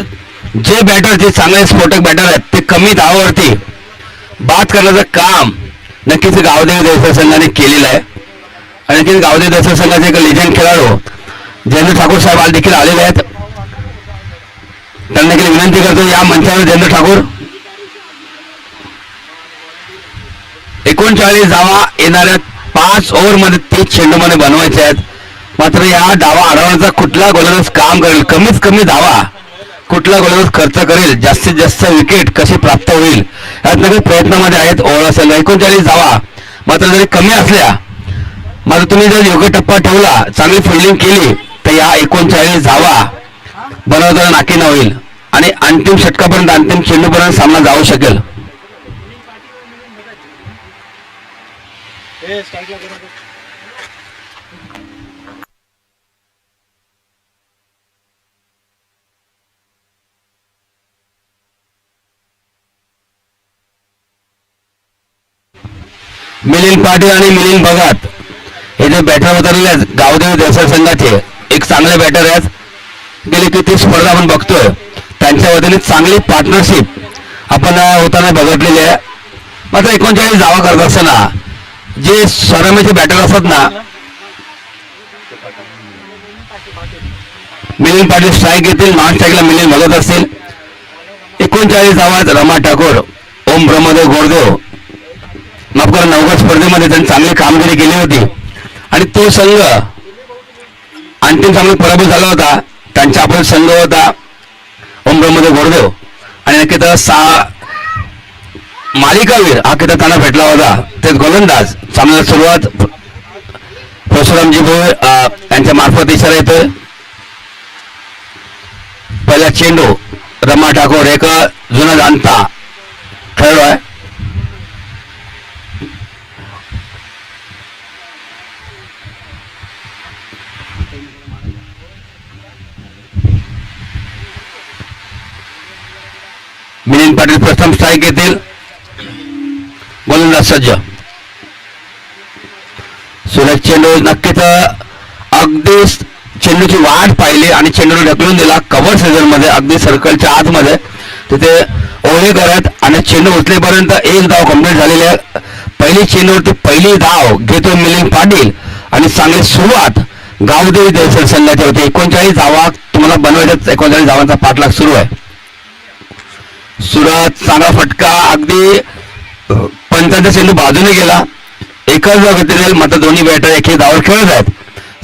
जे बॅटर जे चांगले स्फोटक बॅटर आहेत ते कमी धावावरती बाद करण्याचं काम नक्कीच गावदेव देवसर संघाने केलेलं आहे. आणि नक्कीच गावदेव देवसर संघाचे एक लिजंड खेळाडू जयेंद्र ठाकूर साहेब आज देखील आलेले आहेत. त्यांना देखील विनंती करतो या मंचावर जयेंद्र ठाकूर. 39 धावा येणाऱ्या 5 ओव्हरमध्ये 30 चेंडूमध्ये बनवायचे आहेत. मात्र या धावा अडवण्याचा कुठला गोलंदाज काम करेल, कमीत कमी धावा कुठला गोलंदाज खर्च करेल, जास्तीत जास्त विकेट कशी प्राप्त होईल यात नक्की प्रयत्नामध्ये आहेत ओव्हर संघ. 39 धावा मात्र जरी कमी असल्या मात्र तुम्ही जर योग्य टप्पा ठेवला, चांगली फिल्डिंग केली तर या 39 धावा बनवताना नाकीनं होईल आणि अंतिम षटकापर्यंत अंतिम चेंडूपर्यंत सामना जाऊ शकेल. मिलिंद पाटील आणि मिलिंद भगत हे जे बॅटर उतरले आहेत गावदेव देवसर संघाचे, एक चांगले बॅटर आहेत. गेली किती स्पर्धा आपण बघतोय त्यांच्या वतीने चांगली पार्टनरशिप आपण होताना बघितलेली आहे. मात्र 39 धावा करत असताना जे स्वरमेचे बॅटर असतात ना, मिलिंद पाटील स्ट्राईक घेतील, नॉन स्ट्राईकला मिलिंद भगत असतील. 39 धावात रमा ठाकूर, ओम ब्रह्मदेव गोडदेव माफकर नवगड स्पर्धेमध्ये त्यांनी चांगली कामगिरी केली होती आणि तो संघ अंतिम सामन्यात पराभूत झाला होता. त्यांचा आपण संघ होता ओम ब्रह्मदेव गोडदेव आणि नक्कीच मालिकावीर हा किताब त्यांना भेटला होता. ते गोलंदाज सामन्याला सुरुवात परशुरामजी भोये यांच्या मार्फत इशारा येतोय. पहिला चेंडू रमा ठाकूर एक जुना जाणता खेळाडू आहे. मिलिंद पाटील प्रथम स्ट्राईक घेतील. गोलंदाज सज्ज. सुरेश चेंडू नक्कीच अगदी चेंडूची वाट पाहिली आणि चेंडूला ढकलून दिला कव्हर सीझन मध्ये, अगदी सर्कलच्या आतमध्ये. तिथे ओव्हर करत आणि चेंडू उचलेपर्यंत 1 धाव कंप्लीट झालेली आहे. पहिली चेंडूवरती पहिली धाव घेतो मिलिंद पाटील आणि चांगली सुरुवात गावदेवी देवसर संघाची होती. 39 धावा तुम्हाला बनवायच्या. 39 धावांचा पाठलाग सुरू आहे. सुरत चांगला फटका, अगदी पंचांचा चेंडू बाजूने गेला. एकच धाव घेतली जाईल मात्र दोन्ही बॅटर एकही धावावर खेळत आहेत.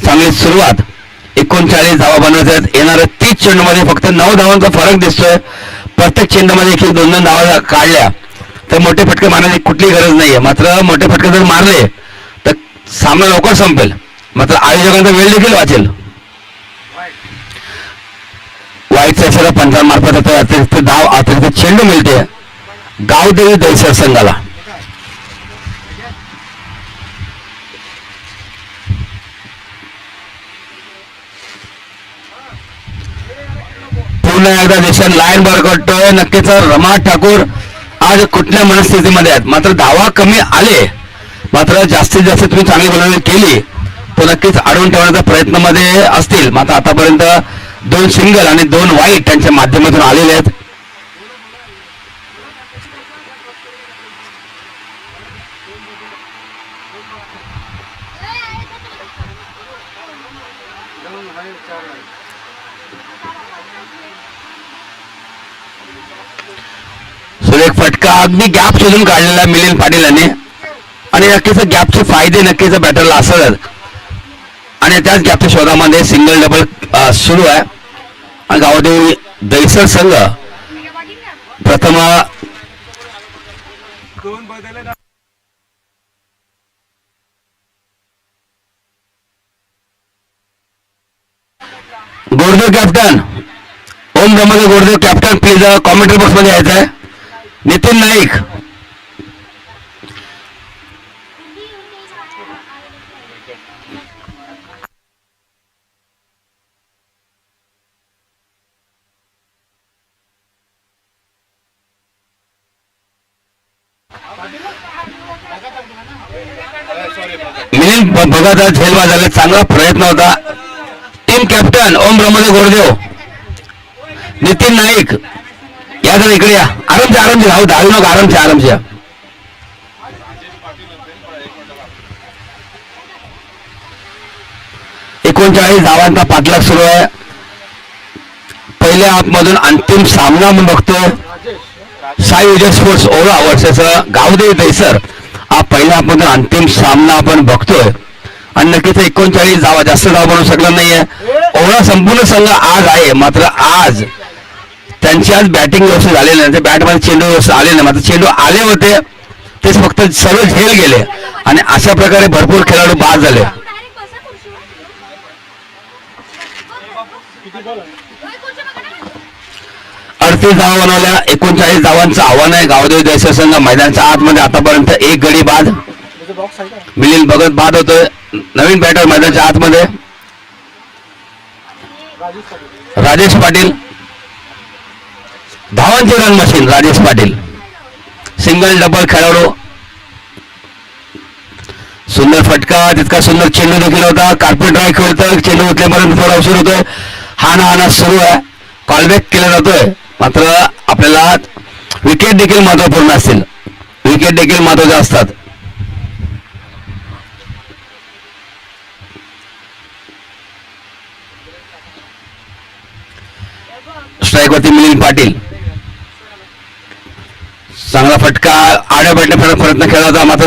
चांगली सुरुवात. 39 धावा बनवायच्या आहेत. येणाऱ्या 30 चेंडूमध्ये फक्त 9 धावांचा फरक दिसतोय. प्रत्येक चेंडूमध्ये 1-2 धावा काढल्या तर मोठे फटके मारण्याची कुठली गरज नाहीये. मात्र मोठे फटके जर मारले तर सामना लवकर संपेल. मात्र आयोजकांचा वेळ देखील वाचेल. वाईटचा इशारा पंचांमार्फत होतो. अतिरिक्त धाव अतिरिक्त चेंडू मिळते गावदेवी दहिसर संघाला. पुन्हा एकदा देशात लाईन बर करतोय. नक्कीच रमा ठाकूर आज कुठल्या मनस्थितीमध्ये आहेत. मात्र धावा कमी आले मात्र जास्तीत जास्त तुम्ही चांगली गोलंदाजी केली तर नक्कीच अडवून ठेवण्याच्या प्रयत्नामध्ये असतील. मात्र आतापर्यंत 2 सिंगल आणि 2 वाईट त्यांच्या माध्यमातून आलेले आहेत. सुरेख फटका अगदी गॅप शोधून काढलेला मिलिंद पाटील यांनी आणि नक्कीच गॅपचे फायदे नक्कीच बॅटरला असतात आणि त्याच गॅपच्या शोधामध्ये सिंगल डबल सुरू आहे. आणि गावदेवी दहिसर संघ प्रथम Gordev captain Om Brahmadev Gordev captain please commentary box मध्ये यायचं आहे. नितीन नाईक मिलिंद भगत झेलवा झाला. चांगला प्रयत्न होता. टीम कॅप्टन ओम ब्रह्मदेव गोरदेव नितीन नाईक या जरा इकडे या. आरामचे धावू धावू नका. आरामचे या. एकोणचाळीस धावांचा पाठलाग सुरू आहे. पहिल्या हाफमधून अंतिम सामना आपण बघतोय. साई विजय स्पोर्ट्स ओळा वर्सेस गावदेवी दहिसर हा पहिल्या हाफमधून अंतिम सामना आपण बघतोय. आणि नक्कीच 39 धावा जास्त धावा बनवू शकला नाहीये. ओळा संपूर्ण संघ आज आहे मात्र आज त्यांची आज बॅटिंग व्यवस्थित झालेली नाही. बॅटमध्ये चेंडू व्यवस्थित आले नाही. मात्र चेंडू आले होते तेच फक्त सर्व झेल गेले आणि अशा प्रकारे भरपूर खेळाडू बाद झाले. अडतीस धावा बनवल्या. 39 धावांचं आव्हान आहे. गावदेवी दहिसर संघ मैदानाच्या आतमध्ये आतापर्यंत 1 गडी बाद. मिलिंद भगत बाद होतोय. नवीन बॅटर मैदानाच्या आतमध्ये राजेश पाटील. धावांची run machine Rajesh Patil. Single double खेळाडू. सुंदर फटका तितका सुंदर चेंडू देखील होता. कार्पेट ड्राय खेळतोय. चेंडू उचलेपर्यंत थोडा उशीर होतोय. हाना सुरू आहे. कॉलबॅक केला जातोय. मात्र आपल्याला विकेट देखील महत्वपूर्ण असतील. विकेट देखील महत्वाचे असतात. स्ट्राईकवरती मिलिंद पाटील. चांगला फटका आड्या बैठण्याचा प्रयत्न केला होता मात्र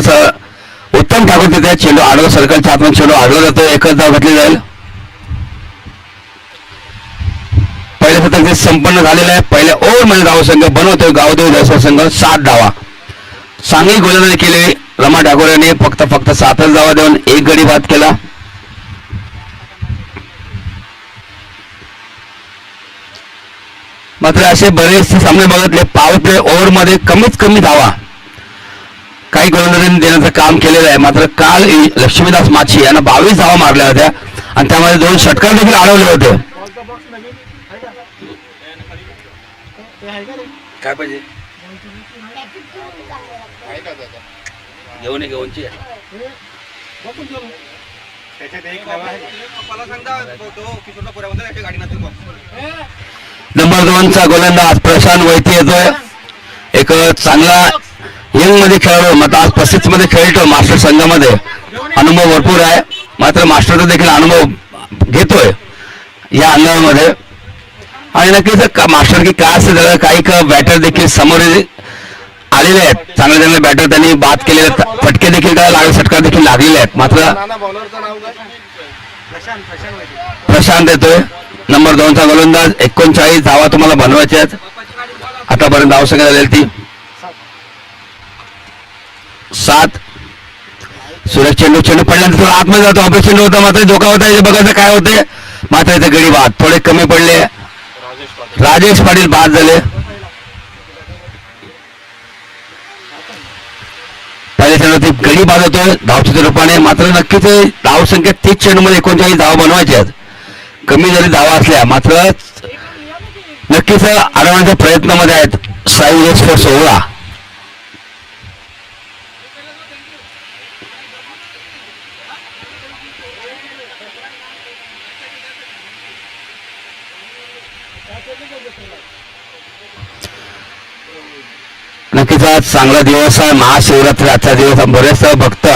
उत्तम ठाकूर तिथे चेंडू आडवा सर्कलच्या आतून चेंडू आडला जातो. एकच धाव घेतली जाईल. पहिल्या शतक संपन्न झालेलं आहे. पहिल्या ओव्हरमध्ये धावसंघ बनवतोय गावदेवी दहिसर संघ 7 धावा. चांगली गोलंदाजी केली रमा ठाकूर यांनी. फक्त 7च धावा देऊन 1 गडी बाद केला. मात्र असे बरेचसे सामने बघितले पॉवर प्ले ओव्हर मध्ये कमीत कमी धावा काही गोलंदाजांनी देण्याचं काम केलेलं आहे. मात्र काल लक्ष्मीदास माछी यांना 22 धावा मारल्या होत्या आणि त्यामध्ये 2 षटकार देखील अडवले होते. काय पाहिजे घेऊनची नंबर 2चा गोलंदाज प्रशांत वैती येतोय. एक चांगला यंग मध्ये खेळाडू. मात्र आज 35 मध्ये खेळतो. मास्टर संघामध्ये अनुभव भरपूर आहे. मात्र मास्टरचा देखील अनुभव घेतोय या अंगामध्ये. आणि नक्कीच मास्टर की काय असं झालं काही बॅटर देखील समोर आलेले आहेत. चांगले बॅटर त्यांनी बाद केलेले. फटके देखील त्याला षटकार देखील लागलेले आहेत. मात्र प्रशांत येतोय नंबर 2चा गोलंदाज. 39 धावा तुम्हाला बनवायच्या आहेत. आतापर्यंत धावसंख्या झालेली ती 7. सुरेश चेंडू पडल्यानंतर थोडा आतमध्ये जातो. ऑपरेशन चेंडू होता मात्र धोका होता. हे बघायचं काय होते. मात्र इथे गडी बाद थोडे कमी पडले. राजेश पाटील बाद झाले. पहिल्या चेंडूत गडी बाद होतोय धावच्या रूपाने. मात्र नक्कीच धावसंख्या 30 चेंडूमध्ये 39 धावा बनवायच्या आहेत. कमी जरी धावा असल्या मात्र नक्कीच अडवण्याच्या प्रयत्नामध्ये आहेत साई स्पोर्ट्स ओळा. नक्कीच आज चांगला दिवस आहे. महाशिवरात्री आजचा दिवस. बरेच भक्त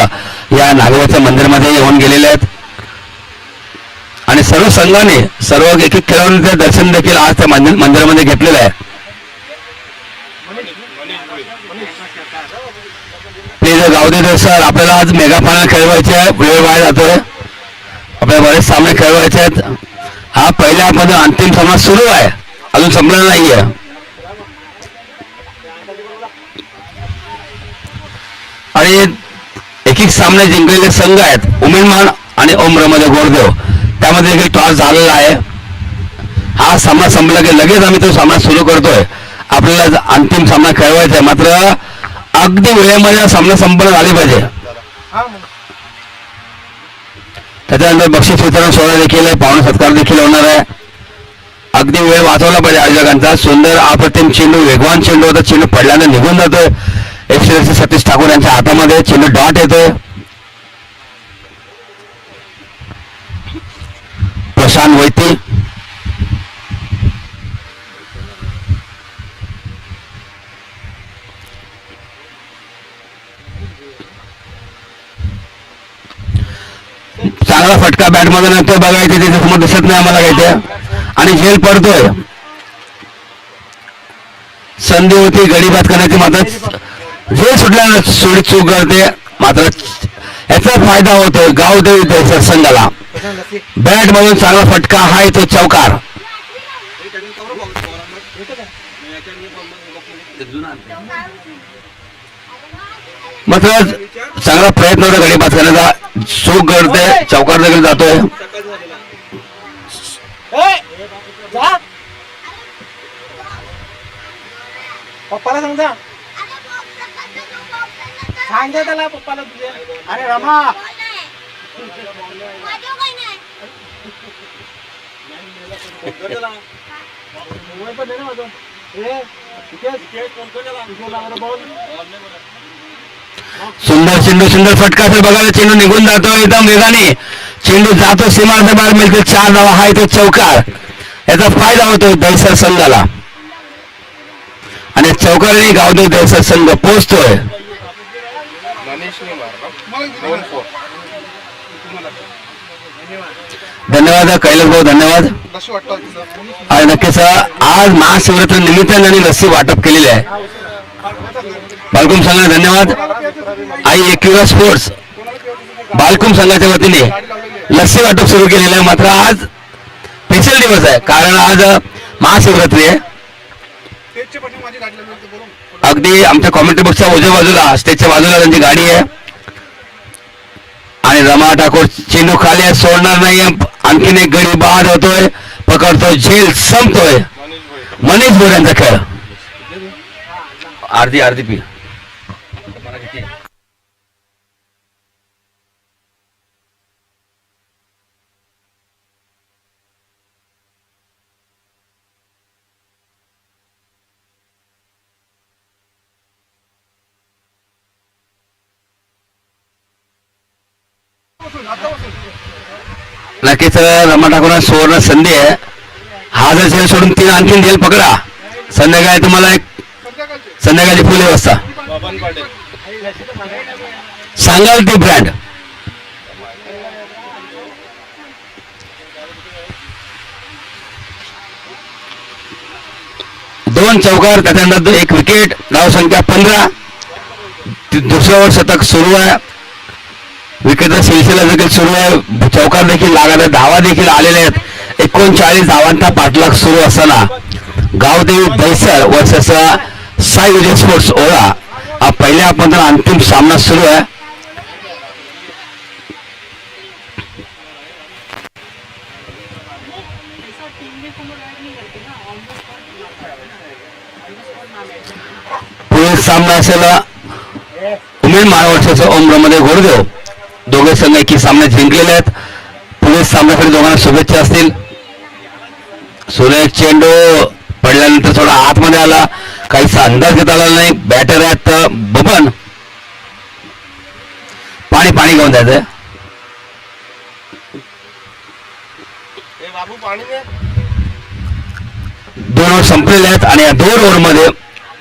या नागोबाच्या मंदिरामध्ये येऊन गेलेले आहेत आणि सर्व संघाने सर्व एक एक खेळाडूंचे दर्शन देखील आज त्या मंदिरामध्ये घेतलेलं आहे. प्लीज गावदे सर, आपल्याला आज मेगा फायनल खेळवायचे आहे. वेळ वाया जातोय. आपल्याला बरेच सामने खेळवायचे आहेत. हा पहिल्या मध्ये अंतिम सामना सुरू आहे, अजून संपलेला नाहीये. आणि एक एक सामने जिंकलेले संघ आहेत उमेदमान आणि ओमरमध्ये गोरदेव. त्यामध्ये देखील टॉस झालेला आहे. हा सामना संपला की लगेच आम्ही तो सामना सुरू करतोय. आपल्याला अंतिम सामना खेळवायचा आहे, मात्र अगदी वेळेमध्ये सामना संपन्न झाली पाहिजे. त्याच्यानंतर बक्षीस वितरण सोहळा देखील आहे, पाहुणे सत्कार देखील होणार आहे. अगदी वेळ वाचवला पाहिजे आयोजकांचा. सुंदर अप्रतिम चेंडू, वेगवान चेंडू होता. चेंडू पडल्याने निघून जातोय. एक्सलेन्सी सतीश ठाकूर यांच्या हातामध्ये चेंडू डॉट येतोय. प्रशांत वैती चांगला फटका बॅटमध्ये नंतर बघायचे, त्याच्या समोर दिसत नाही आम्हाला काही ते. आणि झेल पडतोय. संधी होती गडी बाद करण्याची, मात्र झेल सुटल्यानं सोडी चूक करते. मात्र याचा फायदा होतोय गावदेवी देवसर संघाला. बॅट मधून चांगला फटका हा येतो चौकार. मात्र चांगला प्रयत्न होता गडी बाद करण्याचा. चूक करते, चौकार देखील जातोय. पप्पाला सांगता सांगते त्याला पप्पाला तुझे. अरे रमा सुंदर चेंडू, सुंदर फटका असेल बघायला. चेंडू निघून जातो एकदम वेगाने. चेंडू जातो सीमाच्या बाहेर, मिळते 4 धावा. हा इथे चौकार. याचा फायदा होतो दहिसर संघाला आणि चौकाराने गावदेव दहिसर संघ पोहोचतोय. धन्यवाद कैलास भाऊ, धन्यवाद. आणि नक्कीच आज महाशिवरात्री निमित्ताने आणि लस्सी वाटप केलेली आहे. बालकुम संघाला धन्यवाद. आई एक्युरा स्पोर्ट्स बालकुम संघाच्या वतीने लस्सी वाटप सुरू केलेलं आहे. मात्र आज स्पेशल दिवस आहे, कारण आज महाशिवरात्री आहे. अगदी आमच्या कॉमेंट्री बॉक्सच्या उजव्या बाजूला, स्टेजच्या बाजूला त्यांची गाडी आहे. आणि रमा ठाकूर चेंडू खाली आहे, सोडणार नाही. आणखीन एक गडी बाद होतोय, पकडतोय, झेल संपतोय. मनीष बोर यांचा खेळ. अर्धी पी नक्कीच रमा ठाकूर सुवर्ण संधी आहे. हा जर झेल सोडून 3 आणखीन झेल पकडा. संध्याकाळी तुम्हाला एक संध्याकाळची फुल व्यवस्था सांगाल ती ब्रँड. दोन चौकार, त्याच्यानंतर 1 विकेट. धाव संख्या 15. दुसऱ्यावर शतक सुरू आहे. विकेटचा सिलसिला देखील सुरू आहे, चौकार देखील लागत आहे, धावा देखील आलेल्या आहेत. 39 धावांचा पाठलाग सुरू असताना गावदेवी दहिसर वर्सेस साई विजय स्पोर्ट्स ओळा हा पहिल्या आपण अंतिम सामना सुरू आहे. पुढील सामना असेल उमेद महाराष्ट्राचा ओम ब्रह्मदेव घोडदेव. दोघे संघ एकी सामने जिंकलेले आहेत. पुढील सामन्यासाठी दोघांना शुभेच्छा असतील. सुरेख चेंडू पडल्यानंतर थोडा आतमध्ये आला, काहीसा अंदाज घेता आला नाही. बॅटर आहेत बबन. पाणी पाणी घेऊन द्यायचंय. दोन ओव्हर संपलेले आहेत आणि या 2 ओव्हरमध्ये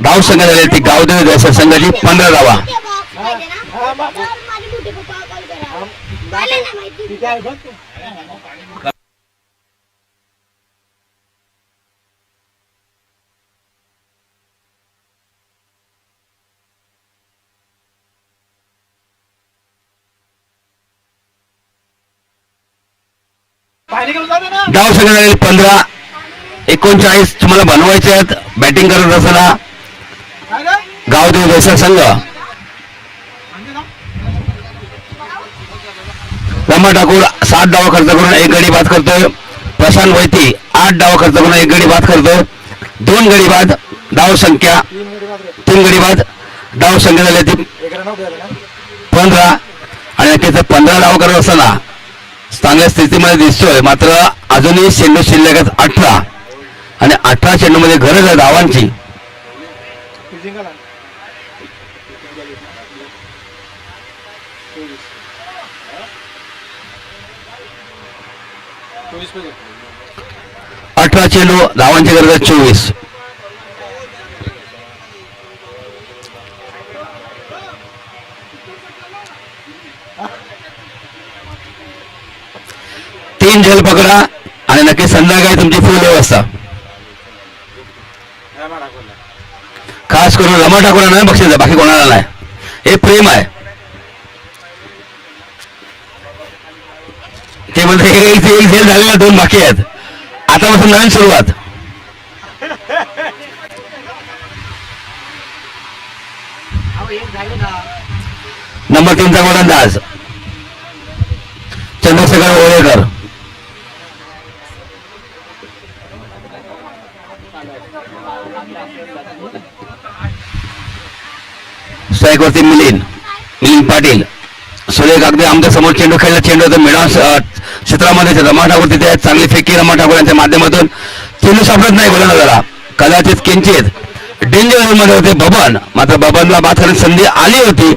धाव संख्या झाली ती गावदेवी दहिसर संघाची 15 धावा. ठीक आहे बघ तू. पाणी घेऊन जा ना. धाव संख्या झालेली 15. 39 तुम्हाला बनवायचे आहेत. बॅटिंग करत असताना काय रे? गावदेवी दहिसर संघ म्हणजे ना? रमा ठाकूर 7 डाव खर्च करून 1 गडी बाद करतोय. प्रशांत वैती 8 डाव खर्च करून 1 गडी बाद करतोय. 2 गडी बाद. धाव संख्या 3 गडी बाद. धाव संख्या झाली ती 15 आणि नक्कीच 15 धाव करत असताना चांगल्या स्थितीमध्ये दिसतोय. मात्र अजूनही चेंडू शिल्लक आहेत 18 आणि 18 चेंडूमध्ये गरज आहे धावांची. जिंकला. 18 चेंडू, धावांची गरज आहे 24. तीन झेल पकडा आणि नक्की संध्याकाळी तुमची फुल व्यवस्था. खास करून रमा ठाकूरांना नाही बक्षीस आहे, बाकी कोणाला नाही. हे प्रेम आहे. ते म्हणजे एक झेल झालेला 2 बाकी आहेत. आतापासून नवीन सुरुवात. नंबर 3चा गोलंदाज चंद्रशेखर ओळेकर. स्ट्राईकवरती मिलिंद पाटील. सुरेख अगदी आमच्या समोर चेंडू खेळला. चेंडू होता मिडॉन क्षेत्रामध्ये रमा ठाकूर तिथे आहेत. चांगली फेकी रमा ठाकूर यांच्या माध्यमातून. चेंडू सापडत नाही गोलंदाजाला. कदाचित किंचित डेंजर मध्ये होते बबन. मात्र बबनला बाद करण्याची संधी आली होती,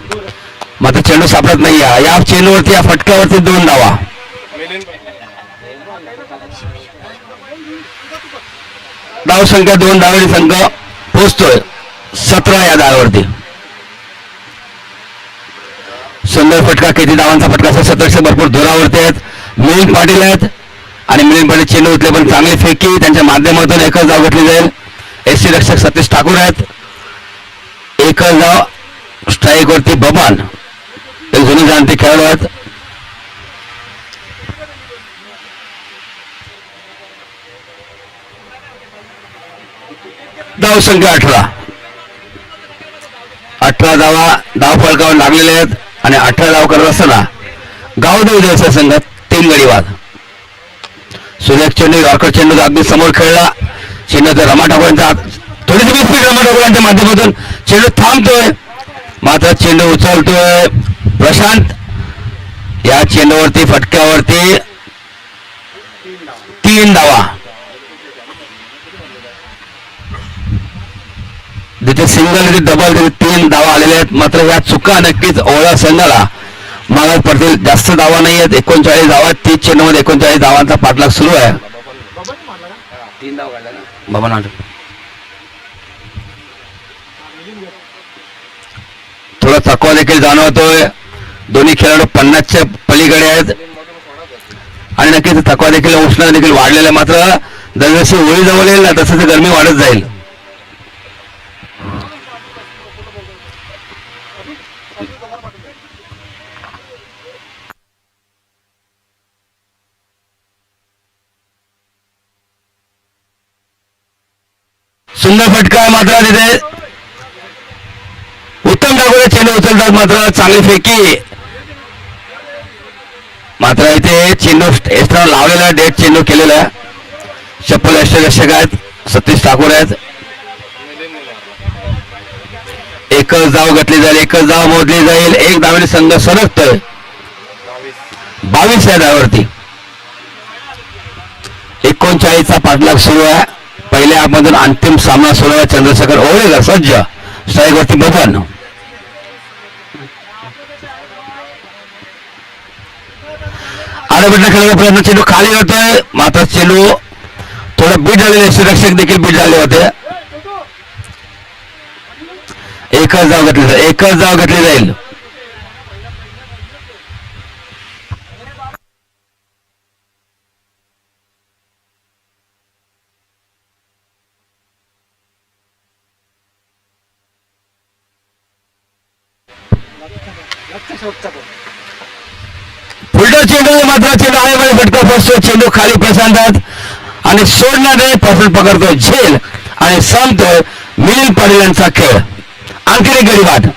मात्र चेंडू सापडत नाही. या चेंडूवरती, या फटक्यावरती 2 धावा. धाव संख्या 2 धावेची संघ पोहोचतोय 17 या धावावरती. सुंदर फटका, किती धावांचा फटका असेल. 1700 भरपूर दुरावरती आहेत. मिलिंद पाटील आहेत आणि मिलिंद पाटील चेंडू उचले पण चांगली फेकी. त्यांच्या माध्यमातून एकच धाव घेतली जाईल. एसटी रक्षक सतीश ठाकूर आहेत. एकच धाव. स्ट्राईक वरती बबन, एक जुनी जाणते खेळाडू आहेत. धाव संख्या 18 धावा धाव फलकावर लागलेले आहेत आणि 18 धाव करत असताना गावदेवी दहिसर संघात 3 गडी बाद. सुरेख चेंडू, यॉर्कर चेंडू अगदी समोर खेळला. चेंडूचा रमा ठाकूरांचा थोडीशी स्पीड रमा ठाकूरांच्या माध्यमातून चेंडू थांबतोय, मात्र चेंडू उचलतोय प्रशांत. या चेंडूवरती फटक्यावरती 3 धावा. जिथे सिंगल तिथे डबल तिथे 3 धावा आलेल्या आहेत. मात्र या चुका नक्कीच ओळा संघाला मागास पडतील. जास्त धावा नाही आहेत. 39 धावा. 30 चेंडूमध्ये 39 धावांचा पाठलाग सुरू आहे. 3 धावा काढल्या ना बाबा. थोडा थकवा देखील जाणवतोय. दोन्ही खेळाडू 50च्या पलीकडे आहेत आणि नक्कीच थकवा देखील, उष्णता देखील वाढलेला आहे. मात्र जसजशी होळी जवळ येईल ना तसं गरमी वाढत जाईल. सुंदर फटका आहे मात्र तिथे उत्तम ठाकूर चेंडू उचलतात मात्र चांगली फेकी मात्र इथे चेंडू एक्स्ट्रा लावलेला डेट चेंडू केलेला चप्पल यष्टरक्षक आहेत सतीश ठाकूर आहेत एकच धाव घेतली जाईल एकच धाव मोजली जाईल एक धावेने संघ सरकतोय 22 या धावावरती 39चा पाठलाग सुरू आहे पहिल्या हाफमधून अंतिम सामना सुरू आहे चंद्रशेखर ओळेकर सज्ज स्ट्राईकवरती बदन आडबेटला खेळण्याचा प्रयत्न चेंडू खाली होतोय मात्र चेंडू थोडं बीट झालेले रक्षक देखील बीट झाले होते एकच धाव घेतली जाईल फुलटो चेंडू मात्र चेंडू आहे फटका फसतो चेंडू खाली प्रसांतात आणि सोडणारे पासून पकडतो झेल आणि संपतोय मिलिंद पाटील यांचा खेळ आणखी एक गडी बाद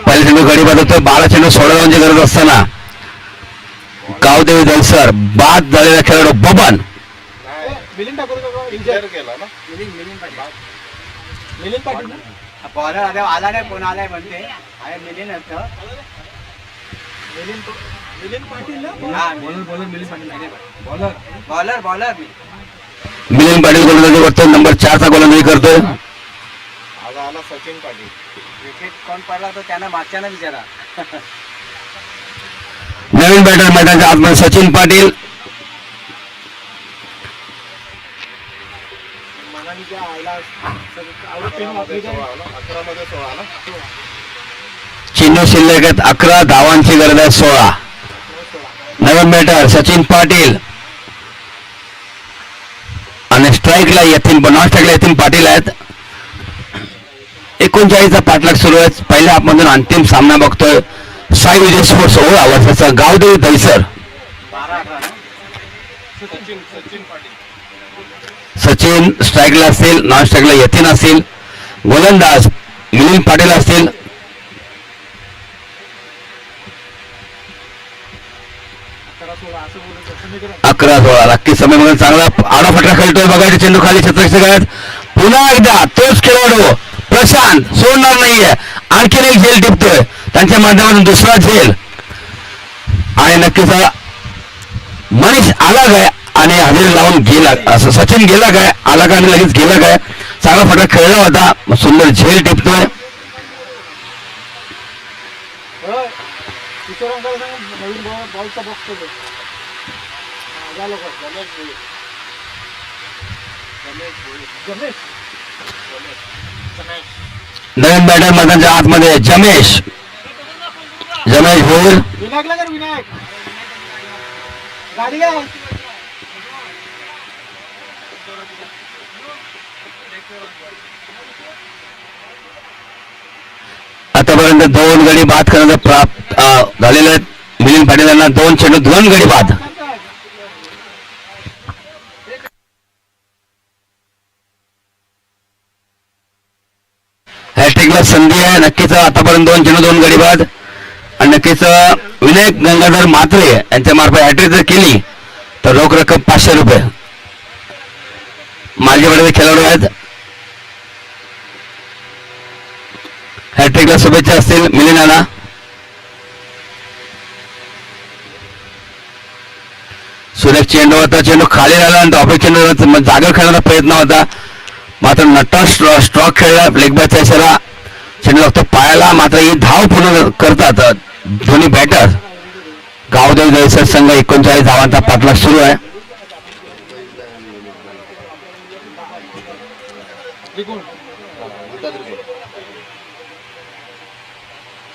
पहिले चेंडू गडी बाद होतो 12 चेंडू सोडवण्याची गरज असताना गावदेवी दलसर बाद झालेला खेळाडू बबन मिलिंद ठाकूर इंजर केला ना मिलिंद पाटील बॉलर आला नाही कोण आलाय म्हणते आहे मिलिंद असतं मिलिंद पाटील हा बॉलर मिलिंद पाटील बॉलर मिलिंद पाटील गोलंदाजी करतोय नंबर 4चा गोलंदाजी करतोय आला सचिन पाटील विकेट कोण पडला तो त्यांना मागच्यानं विचारा नवीन बॅटर मैदानाच्या आतमध्ये सचिन पाटील मनालीच्या आयला आवडते 11 मध्ये 16 ना चेंडू शिल्लक आहेत 11 धावांची गरज आहे 16 नवीन बॅटर सचिन पाटील आणि स्ट्राईकला येथील नॉन स्ट्राईकला येथील पाटील आहेत 39चा पाठलाग सुरू आहे पहिल्या हाफमधून अंतिम सामना बघतोय साई विजय स्पोर्ट्स ओळा वर्षाचा गावदेवी दहिसर सचिन स्ट्राईकला असतील नॉन स्ट्राईकला यतीन असतील गोलंदाज मिलिंद पाटील असतील अकरा 16 नक्की समय चांगला आडाफटा खेळतोय बघायचे चेंडू खाली छत्रक्षक आहेत पुन्हा एकदा तोच खेळाडू प्रशांत सोडणार नाहीये आणखीन एक झेल टिपतोय त्यांच्या माध्यमातून दुसरा झेल आणि नक्कीच मनीष आला काय आणि हजेरी लावून गेला असं सचिन गेला काय आला काय आणि लगेच गेला काय चांगला फटा खेळला होता सुंदर झेल टिपतोय नवीन बॉलचा बॉक्स नवीन बॅटर मैदानाच्या आतमध्ये जमेश भोर विनायकला कर विनायक गाडी काय आतापर्यंत 2 गडी बाद करण्याचा प्राप्त झालेले आहेत मिलिंद पाटील यांना 2 चेंडू 2 गडी बाद हॅट्रिकला संधी आहे नक्कीच आतापर्यंत 2 चेंडू 2 गडी बाद आणि नक्कीच विनायक गंगाधर म्हात्रे यांच्या मार्फत हॅट्रिक जर केली तर रोख रक्कम 500 रुपये मालजीवाड्याचे खेळाडू आहेत. हॅट्रिकला शुभेच्छा असतील मिलिंदाना. सुरेख चेंडू होता, चेंडू खाली राहिला आणि ऑफिस चेंडू जागेवर खेळण्याचा प्रयत्न होता, मात्र नट्टा स्ट्रॉक खेळला. लेग बॅटचा इशारा, चेंडू फक्त पायाला. मात्र ही धाव पूर्ण करतात दोन्ही बॅटर. गावदेव जयसर संघ 39 धावांचा पाठलाग सुरू आहे.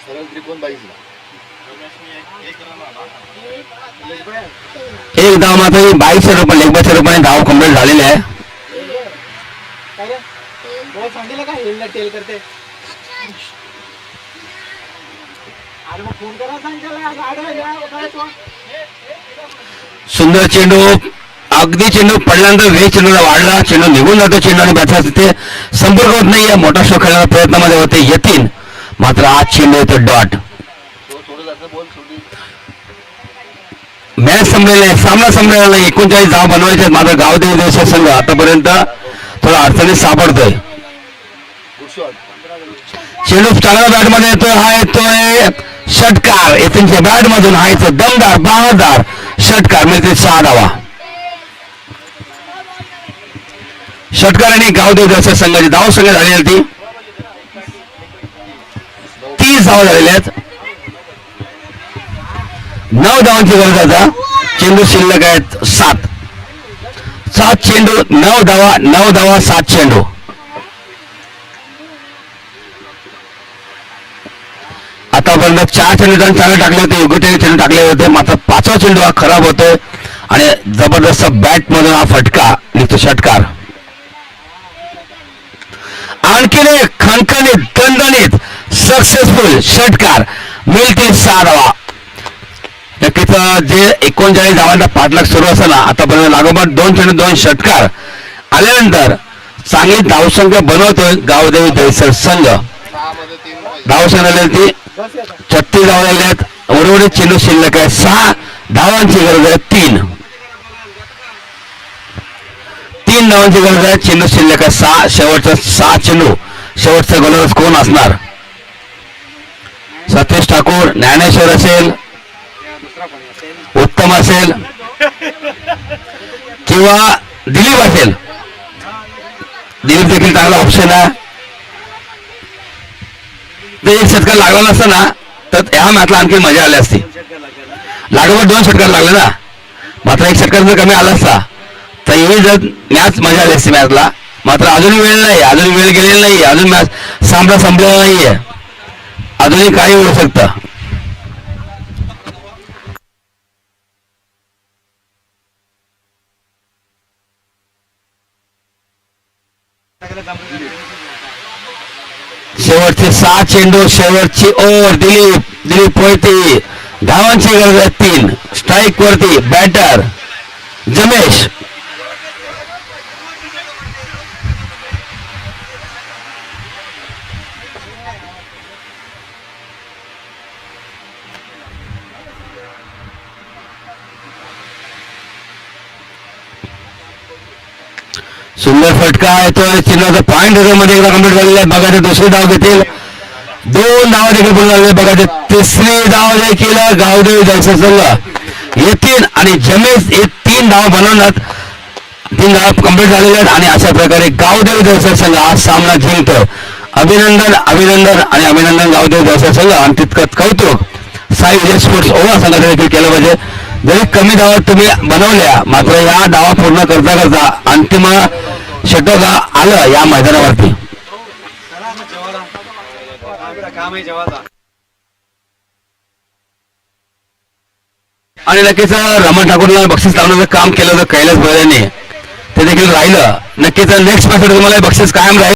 सरळ त्रिकोण 22 एक धाव मात्र 22 रुपये लेग बॅटच्या रूपाने धाव कंप्लीट झालेली आहे. सांगितलं का हेलला टेल करते अरे मग फोन करा सांग त्याला गाडी काय तो सुंदर चेंडू, अगदी चेंडू पडल्यानंतर वेग चेंडूला वाढला, चेंडू निघून जातो. चेंडू आणि बॅटचा तिथे संपर्क होत नाहीये. मोठा शो खेळण्याच्या प्रयत्नामध्ये होते यतीन, मात्र आज चेंडू येतो डॉट. मॅच संपलेला आहे, सामना संपलेला नाही. 39 धाव बनवायचे आहेत. मात्र गावदेव जयसर संघ आतापर्यंत थोडा अडचणीत सापडतोय. चेंडू चांगला बॅट मध्ये येतोय, हा येतोय षटकार. यतीनच्या बॅट मधून हा येतो दमदार बहारदार षटकार. मिळते 6 धावा. षटकार आणि गावदेव जयसर संघाची धाव संख्या झालेली ती 30 धावा झालेल्या आहेत. 9 धावांची गरज आता. चेंडू शिल्लक आहेत 7 चेंडू, 9 धावा 7 चेंडू. आतापर्यंत 4 चेंडू चांगले टाकले होते, योग्य चेंडू टाकले होते. मात्र 5वा चेंडू हा खराब होतोय आणि जबरदस्त बॅट मधून हा फटका निघतो षटकार. आणखीन एक खणखणीत दणदणीत सक्सेसफुल षटकार. मिळते 6 धावा. नक्कीच जे 39 धावांचा पाठलाग सुरू असताना आतापर्यंत लागोपाठ 2 चेंडू 2 षटकार आल्यानंतर चांगली धावसंख्या बनवतोय गावदेवी जयसर संघ. धावसंख्या आलेली ती 36 धावा झालेल्या आहेत. उर्वरित चेंडू शिल्लक आहे 6 धावांची गरज आहे 3 धावांची गरज आहे. चेंडू शिल्लक आहे 6. शेवटचा 6 चेंडू. शेवटचा गोलंदाज कोण असणार? सतीश ठाकूर, ज्ञानेश्वर असेल, उत्तम असेल किंवा दिलीप असेल. दिलीप देखील चांगला ऑप्शन आहे. ते एक षटकार लागला नसता ना तर ह्या मॅचला आणखी मजा आली असती. लागोपाठ 2 षटकार लागले ना, मात्र एक षटकार जर कमी आला असता तर ही जर मॅच मजा आली असती मॅचला. मात्र अजूनही वेळ नाही, अजून वेळ गेलेली नाही, अजून मॅच सामना संपलेला नाहीये, अजूनही काही होऊ शकतं. शेवटचे 6 चेंडू, शेवटची ओव्हर. दिलीप पोयते. धावांची गरज आहे 3. स्ट्राईक वरती बॅटर जमेश. सुंदर फटका येतोय. चिन्हाचा पॉईंट मध्ये एकदा कंप्लीट झालेला आहे. बघा ते दुसरी धाव घेतील. 2 धावा देखील पूर्ण झालेले. बघा ते तिसरी धाव देखील गावदेव जयसर संघ येतील आणि जमेश हे 3 धावा बनवण्यात 3 धावा कंप्लीट झालेल्या आहेत. आणि अशा प्रकारे गावदेव जयसर संघ हा सामना जिंकतो. अभिनंदन आणि अभिनंदन गावदेव जयसर संघ. आणि तितकंच कौतुक साई विजय स्पोर्ट्स ओव्हर संघाने देखील केलं पाहिजे. जरी कमी धावा तुम्ही बनवल्या, मात्र या धावा पूर्ण करता अंतिम षटक आलं या मैदानावरती. आणि नक्कीच रमण ठाकूरला बक्षीस लावण्याचं काम केलं होतं कैलास भोयर यांनी, ते देखील राहिलं. नक्कीच नेक्स्ट मॅच तुम्हाला बक्षीस कायम राहील.